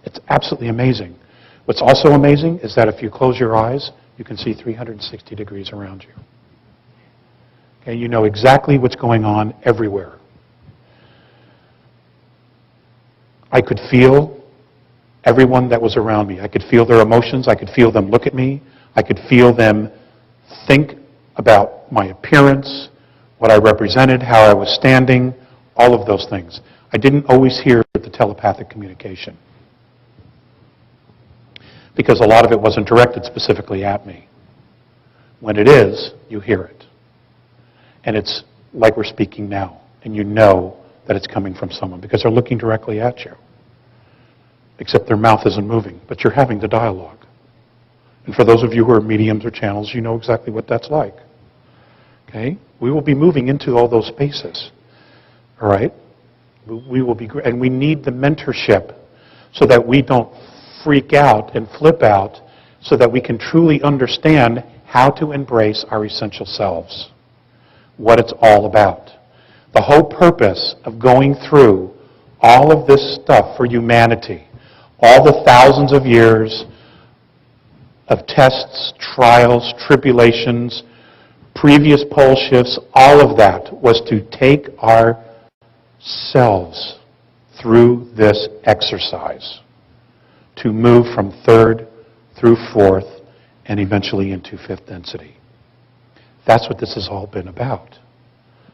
It's absolutely amazing. What's also amazing is that if you close your eyes, you can see 360 degrees around you. Okay, you know exactly what's going on everywhere. I could feel everyone that was around me. I could feel their emotions. I could feel them look at me. I could feel them think about my appearance, what I represented, how I was standing, all of those things. I didn't always hear the telepathic communication because a lot of it wasn't directed specifically at me. When it is, you hear it. And it's like we're speaking now, and you know that it's coming from someone because they're looking directly at you. Except their mouth isn't moving, but you're having the dialogue. And for those of you who are mediums or channels, you know exactly what that's like. Okay? We will be moving into all those spaces. All right? We will be, and we need the mentorship so that we don't freak out and flip out, so that we can truly understand how to embrace our essential selves, what it's all about. The whole purpose of going through all of this stuff for humanity, all the thousands of years of tests, trials, tribulations, previous pole shifts, all of that was to take ourselves through this exercise, to move from third through fourth and eventually into fifth density. That's what this has all been about.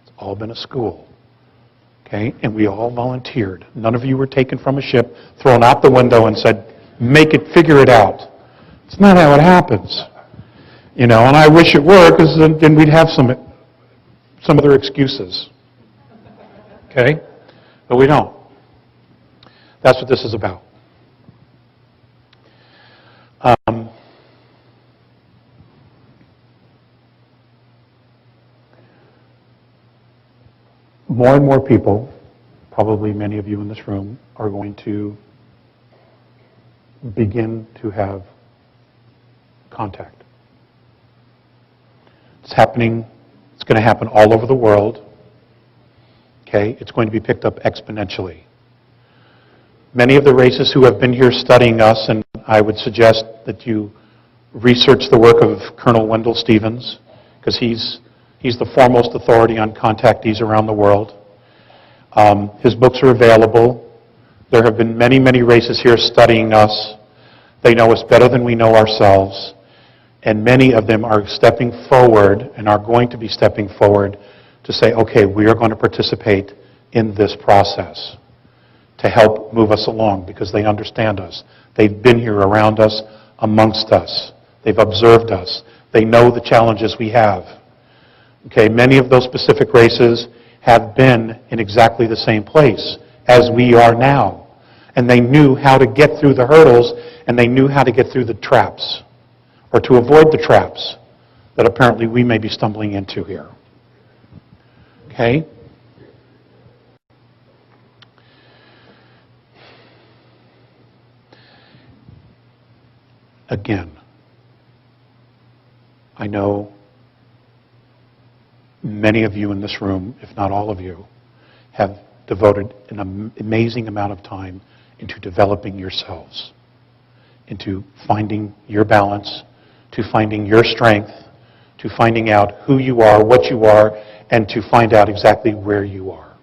It's all been a school. Okay? And we all volunteered. None of you were taken from a ship, thrown out the window and said, make it, figure it out. It's not how it happens. You know, and I wish it were, because then we'd have some other excuses. Okay? But we don't. That's what this is about. More and more people, probably many of you in this room, are going to begin to have contact. It's happening. It's going to happen all over the world. Okay? It's going to be picked up exponentially. Many of the races who have been here studying us, and I would suggest that you research the work of Colonel Wendell Stevens, because he's the foremost authority on contactees around the world. His books are available. There have been many, many races here studying us. They know us better than we know ourselves. And many of them are stepping forward and are going to be stepping forward to say, okay, we are going to participate in this process to help move us along because they understand us. They've been here around us, amongst us. They've observed us. They know the challenges we have. Okay, many of those specific races have been in exactly the same place as we are now. And they knew how to get through the hurdles, and they knew how to get through the traps, or to avoid the traps that apparently we may be stumbling into here. Okay? Again, I know many of you in this room, if not all of you, have devoted an amazing amount of time into developing yourselves, into finding your balance, to finding your strength, to finding out who you are, what you are, and to find out exactly where you are,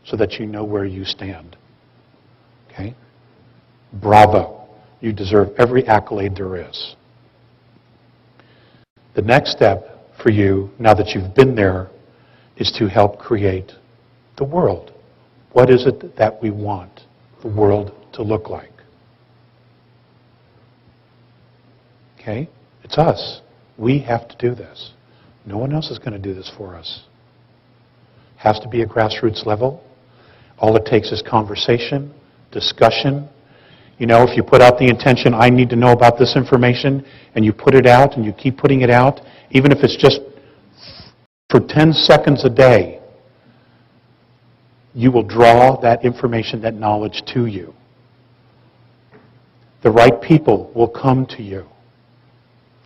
so that you know where you stand. Okay? Bravo. You deserve every accolade there is. The next step for you, now that you've been there, is to help create the world. What is it that we want the world to look like? Okay? It's us. We have to do this. No one else is going to do this for us. It has to be a grassroots level. All it takes is conversation, discussion. You know, if you put out the intention, I need to know about this information, and you put it out and you keep putting it out, even if it's just for 10 seconds a day, you will draw that information, that knowledge to you. The right people will come to you.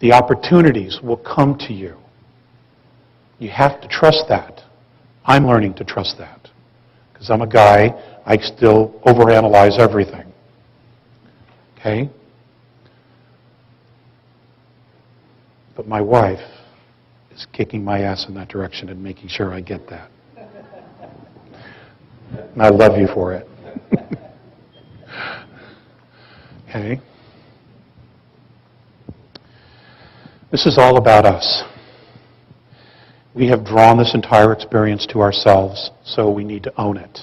The opportunities will come to you. You have to trust that. I'm learning to trust that. Because I'm a guy, I still overanalyze everything. Okay? But my wife is kicking my ass in that direction and making sure I get that. And I love you for it. Okay? This is all about us. We have drawn this entire experience to ourselves, so we need to own it.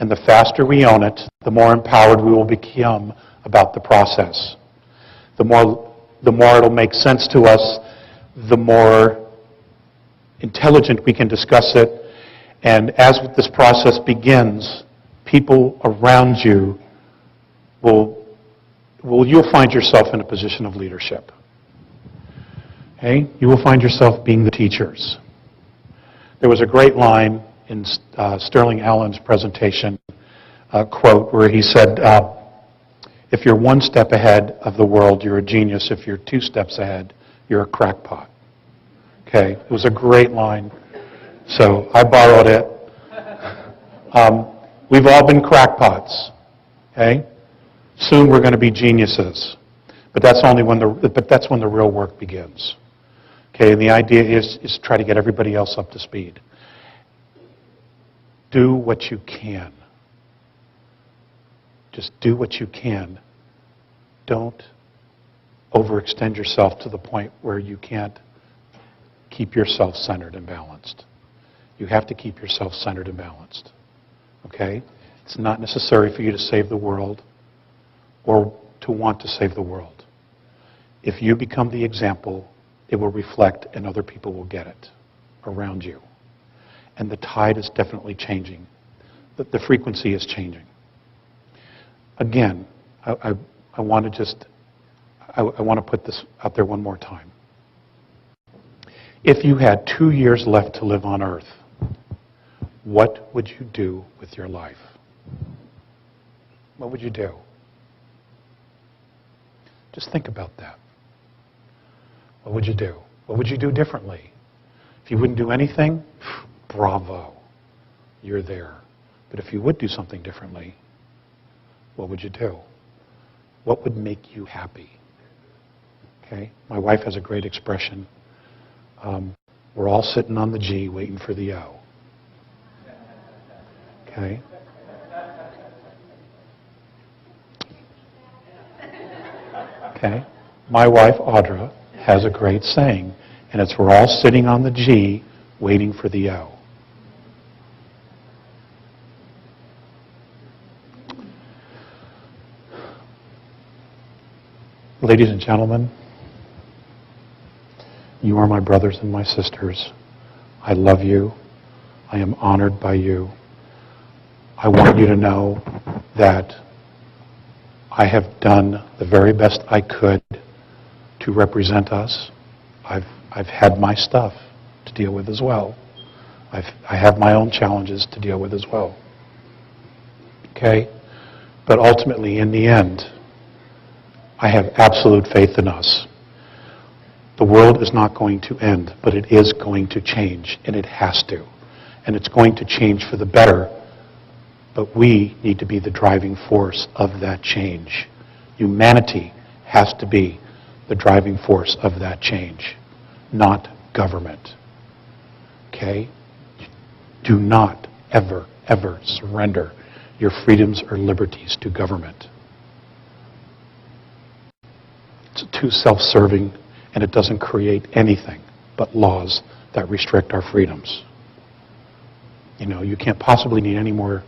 And the faster we own it, the more empowered we will become about the process. The more it'll make sense to us, the more intelligent we can discuss it. And as this process begins, people around you you'll find yourself in a position of leadership. Okay? You will find yourself being the teachers. There was a great line in Sterling Allen's presentation, quote, where he said, if you're one step ahead of the world, you're a genius. If you're 2 steps ahead, you're a crackpot. Okay? It was a great line. So I borrowed it. We've all been crackpots. Okay? Soon we're going to be geniuses. But that's when the real work begins. Okay? And the idea is to try to get everybody else up to speed. Do what you can. Just do what you can. Don't overextend yourself to the point where you can't keep yourself centered and balanced. You have to keep yourself centered and balanced. Okay? It's not necessary for you to save the world or to want to save the world. If you become the example, it will reflect and other people will get it around you. And the tide is definitely changing. The frequency is changing. Again, I want to put this out there one more time. If you had 2 years left to live on Earth, what would you do with your life? What would you do? Just think about that. What would you do? What would you do differently? If you wouldn't do anything, bravo, you're there. But if you would do something differently, what would you do? What would make you happy? Okay? My wife has a great expression. We're all sitting on the G waiting for the O. Okay? Okay? My wife, Audra, has a great saying, and it's we're all sitting on the G waiting for the O. Ladies and gentlemen, you are my brothers and my sisters. I love you. I am honored by you. I want you to know that I have done the very best I could to represent us. I've had my stuff to deal with as well. I have my own challenges to deal with as well. Okay? But ultimately, in the end, I have absolute faith in us. The world is not going to end, but it is going to change, and it has to. And it's going to change for the better, but we need to be the driving force of that change. Humanity has to be the driving force of that change, not government. Okay? Do not ever, ever surrender your freedoms or liberties to government. It's too self-serving, and it doesn't create anything but laws that restrict our freedoms. You know, you can't possibly need any more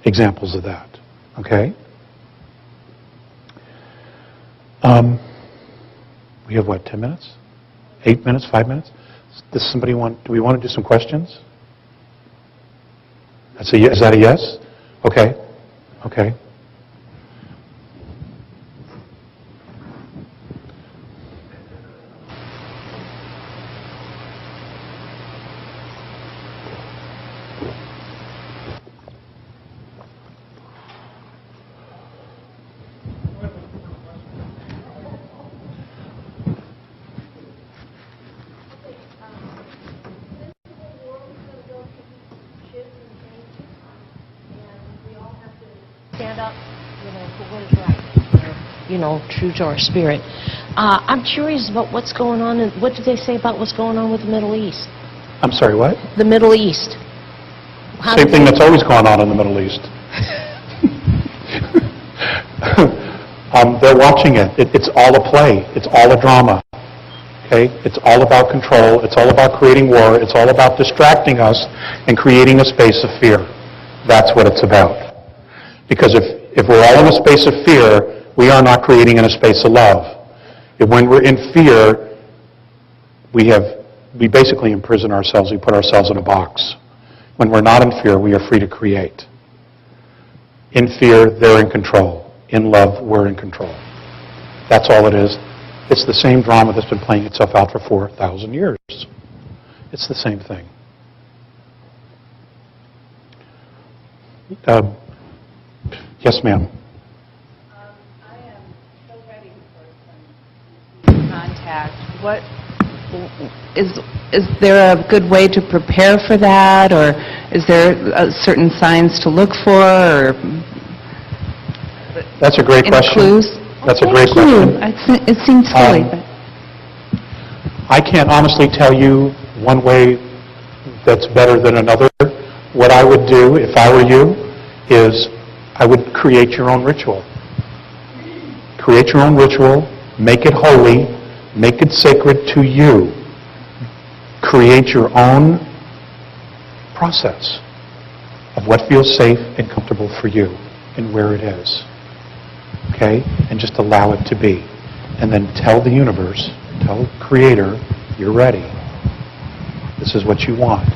examples of that. Okay? We have what, 10 minutes? 8 minutes, 5 minutes? Do we want to do some questions? Is that a yes? Okay. Okay. Stand up, for what is right, true to our spirit. I'm curious about what's going on, and what do they say about what's going on with the Middle East? I'm sorry, what? The Middle East. Same thing that's always gone on in the Middle East. They're watching it. It's all a play. It's all a drama. Okay? It's all about control. It's all about creating war. It's all about distracting us and creating a space of fear. That's what it's about. Because if we're all in a space of fear, we are not creating in a space of love. When we're in fear, we basically imprison ourselves. We put ourselves in a box. When we're not in fear, we are free to create. In fear, they're in control. In love, we're in control. That's all it is. It's the same drama that's been playing itself out for 4,000 years. It's the same thing. Yes, ma'am. I am so ready for some contact. What is there a good way to prepare for that, or is there certain signs to look for, or That's a great any question. clues? That's a great question. It seems silly, but I can't honestly tell you one way that's better than another. What I would do, if I were you, is I would create your own ritual. Create your own ritual, make it holy, make it sacred to you. Create your own process of what feels safe and comfortable for you and where it is. Okay? And just allow it to be. And then tell the universe, tell the Creator, you're ready. This is what you want.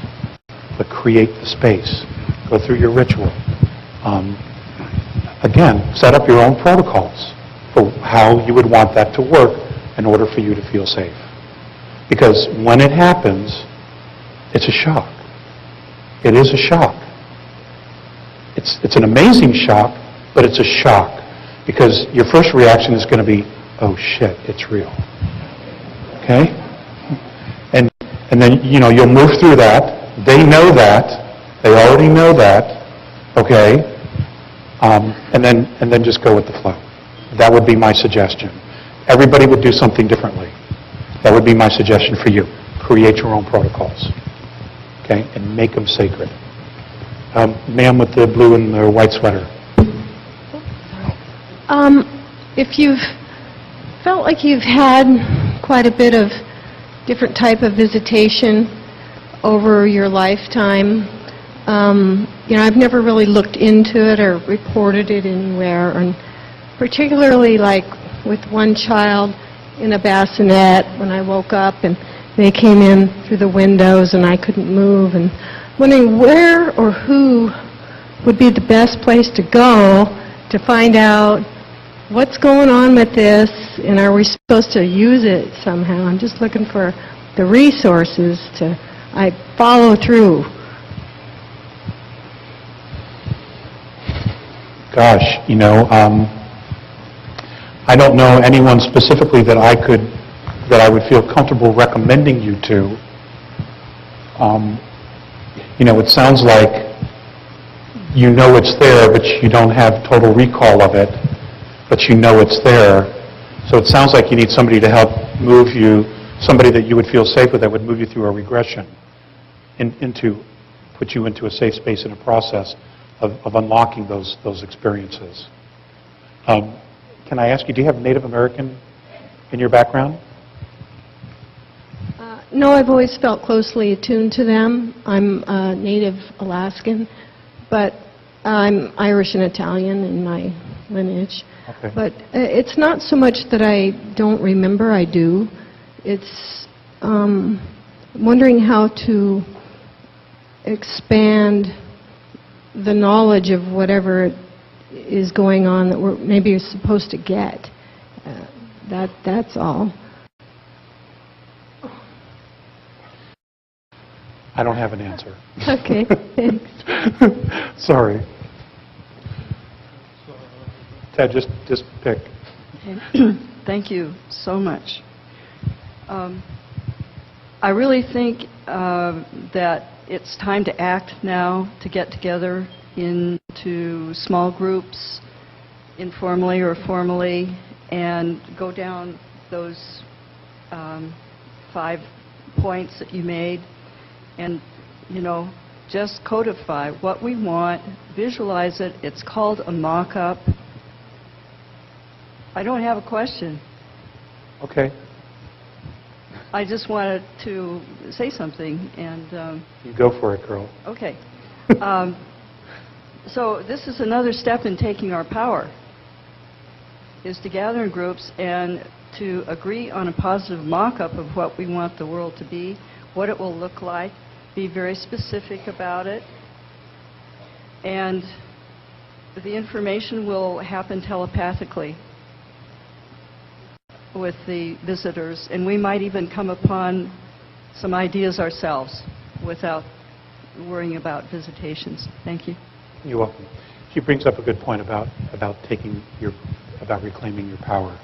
But create the space. Go through your ritual. Again, set up your own protocols for how you would want that to work in order for you to feel safe. Because when it happens, it's a shock. It is a shock. It's an amazing shock, but it's a shock. Because your first reaction is going to be, oh shit, it's real. Okay? And then, you'll move through that. They know that. They already know that. Okay? And then just go with the flow. That would be my suggestion. Everybody would do something differently. That would be my suggestion for you. Create your own protocols. Okay? And make them sacred. Ma'am with the blue and the white sweater. If you've felt like you've had quite a bit of different type of visitation over your lifetime, I've never really looked into it or reported it anywhere, and particularly like with one child in a bassinet when I woke up and they came in through the windows and I couldn't move, and wondering where or who would be the best place to go to find out what's going on with this, and are we supposed to use it somehow? I'm just looking for the resources to follow through. Gosh, I don't know anyone specifically that I would feel comfortable recommending you to. It sounds like you know it's there, but you don't have total recall of it, but you know it's there. So it sounds like you need somebody to help move you, somebody that you would feel safe with that would move you through a regression, put you into a safe space in a process of unlocking those experiences. Can I ask you, do you have Native American in your background? No, I've always felt closely attuned to them. I'm native Alaskan, but I'm Irish and Italian in my lineage. Okay. But it's not so much that I don't remember, I do. It's wondering how to expand the knowledge of whatever is going on that we're maybe supposed to get. That's all. I don't have an answer. Okay, thanks. Sorry. Ted, just pick. Okay. Thank you so much. I really think that it's time to act now, to get together into small groups, informally or formally, and go down those 5 points that you made, and, just codify what we want, visualize it. It's called a mock-up. I don't have a question. Okay. I just wanted to say something, and, You go for it, girl. okay. So this is another step in taking our power, is to gather in groups and to agree on a positive mock-up of what we want the world to be, what it will look like, be very specific about it, and the information will happen telepathically with the visitors, and we might even come upon some ideas ourselves without worrying about visitations. Thank you. You're welcome. She brings up a good point about reclaiming your power.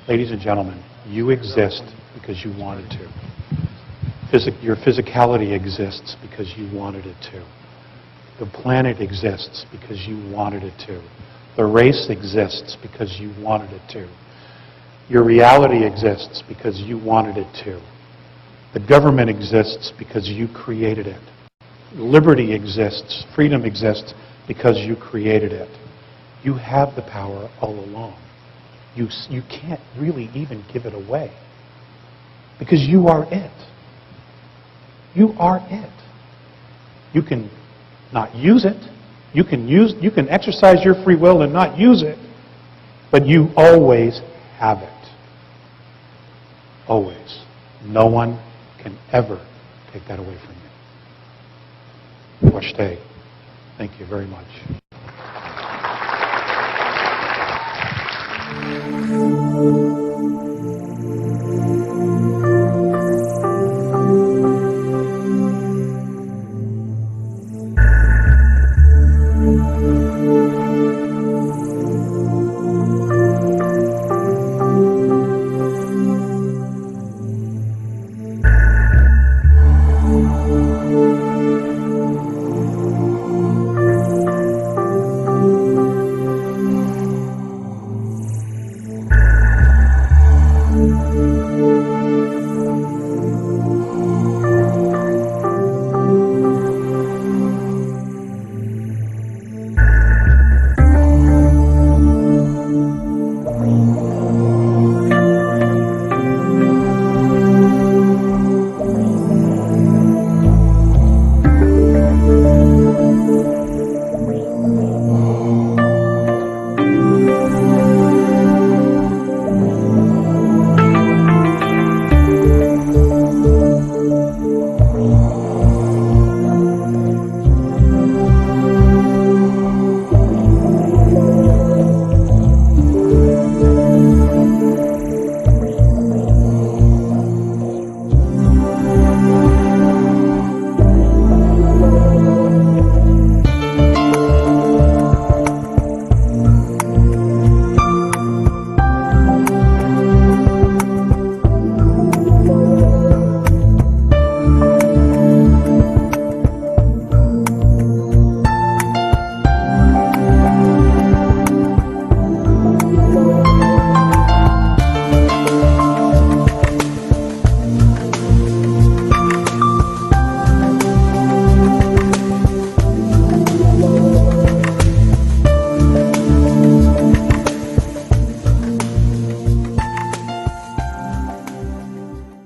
Ladies and gentlemen, you exist because you wanted to. Your physicality exists because you wanted it to. The planet exists because you wanted it to. The race exists because you wanted it to. Your reality exists because you wanted it to. The government exists because you created it. Liberty exists, freedom exists because you created it. You have the power all along. You can't really even give it away because you are it. You are it. You can not use it. You can exercise your free will and not use it, but you always have it. Always. No one can ever take that away from you. Namaste. Thank you very much.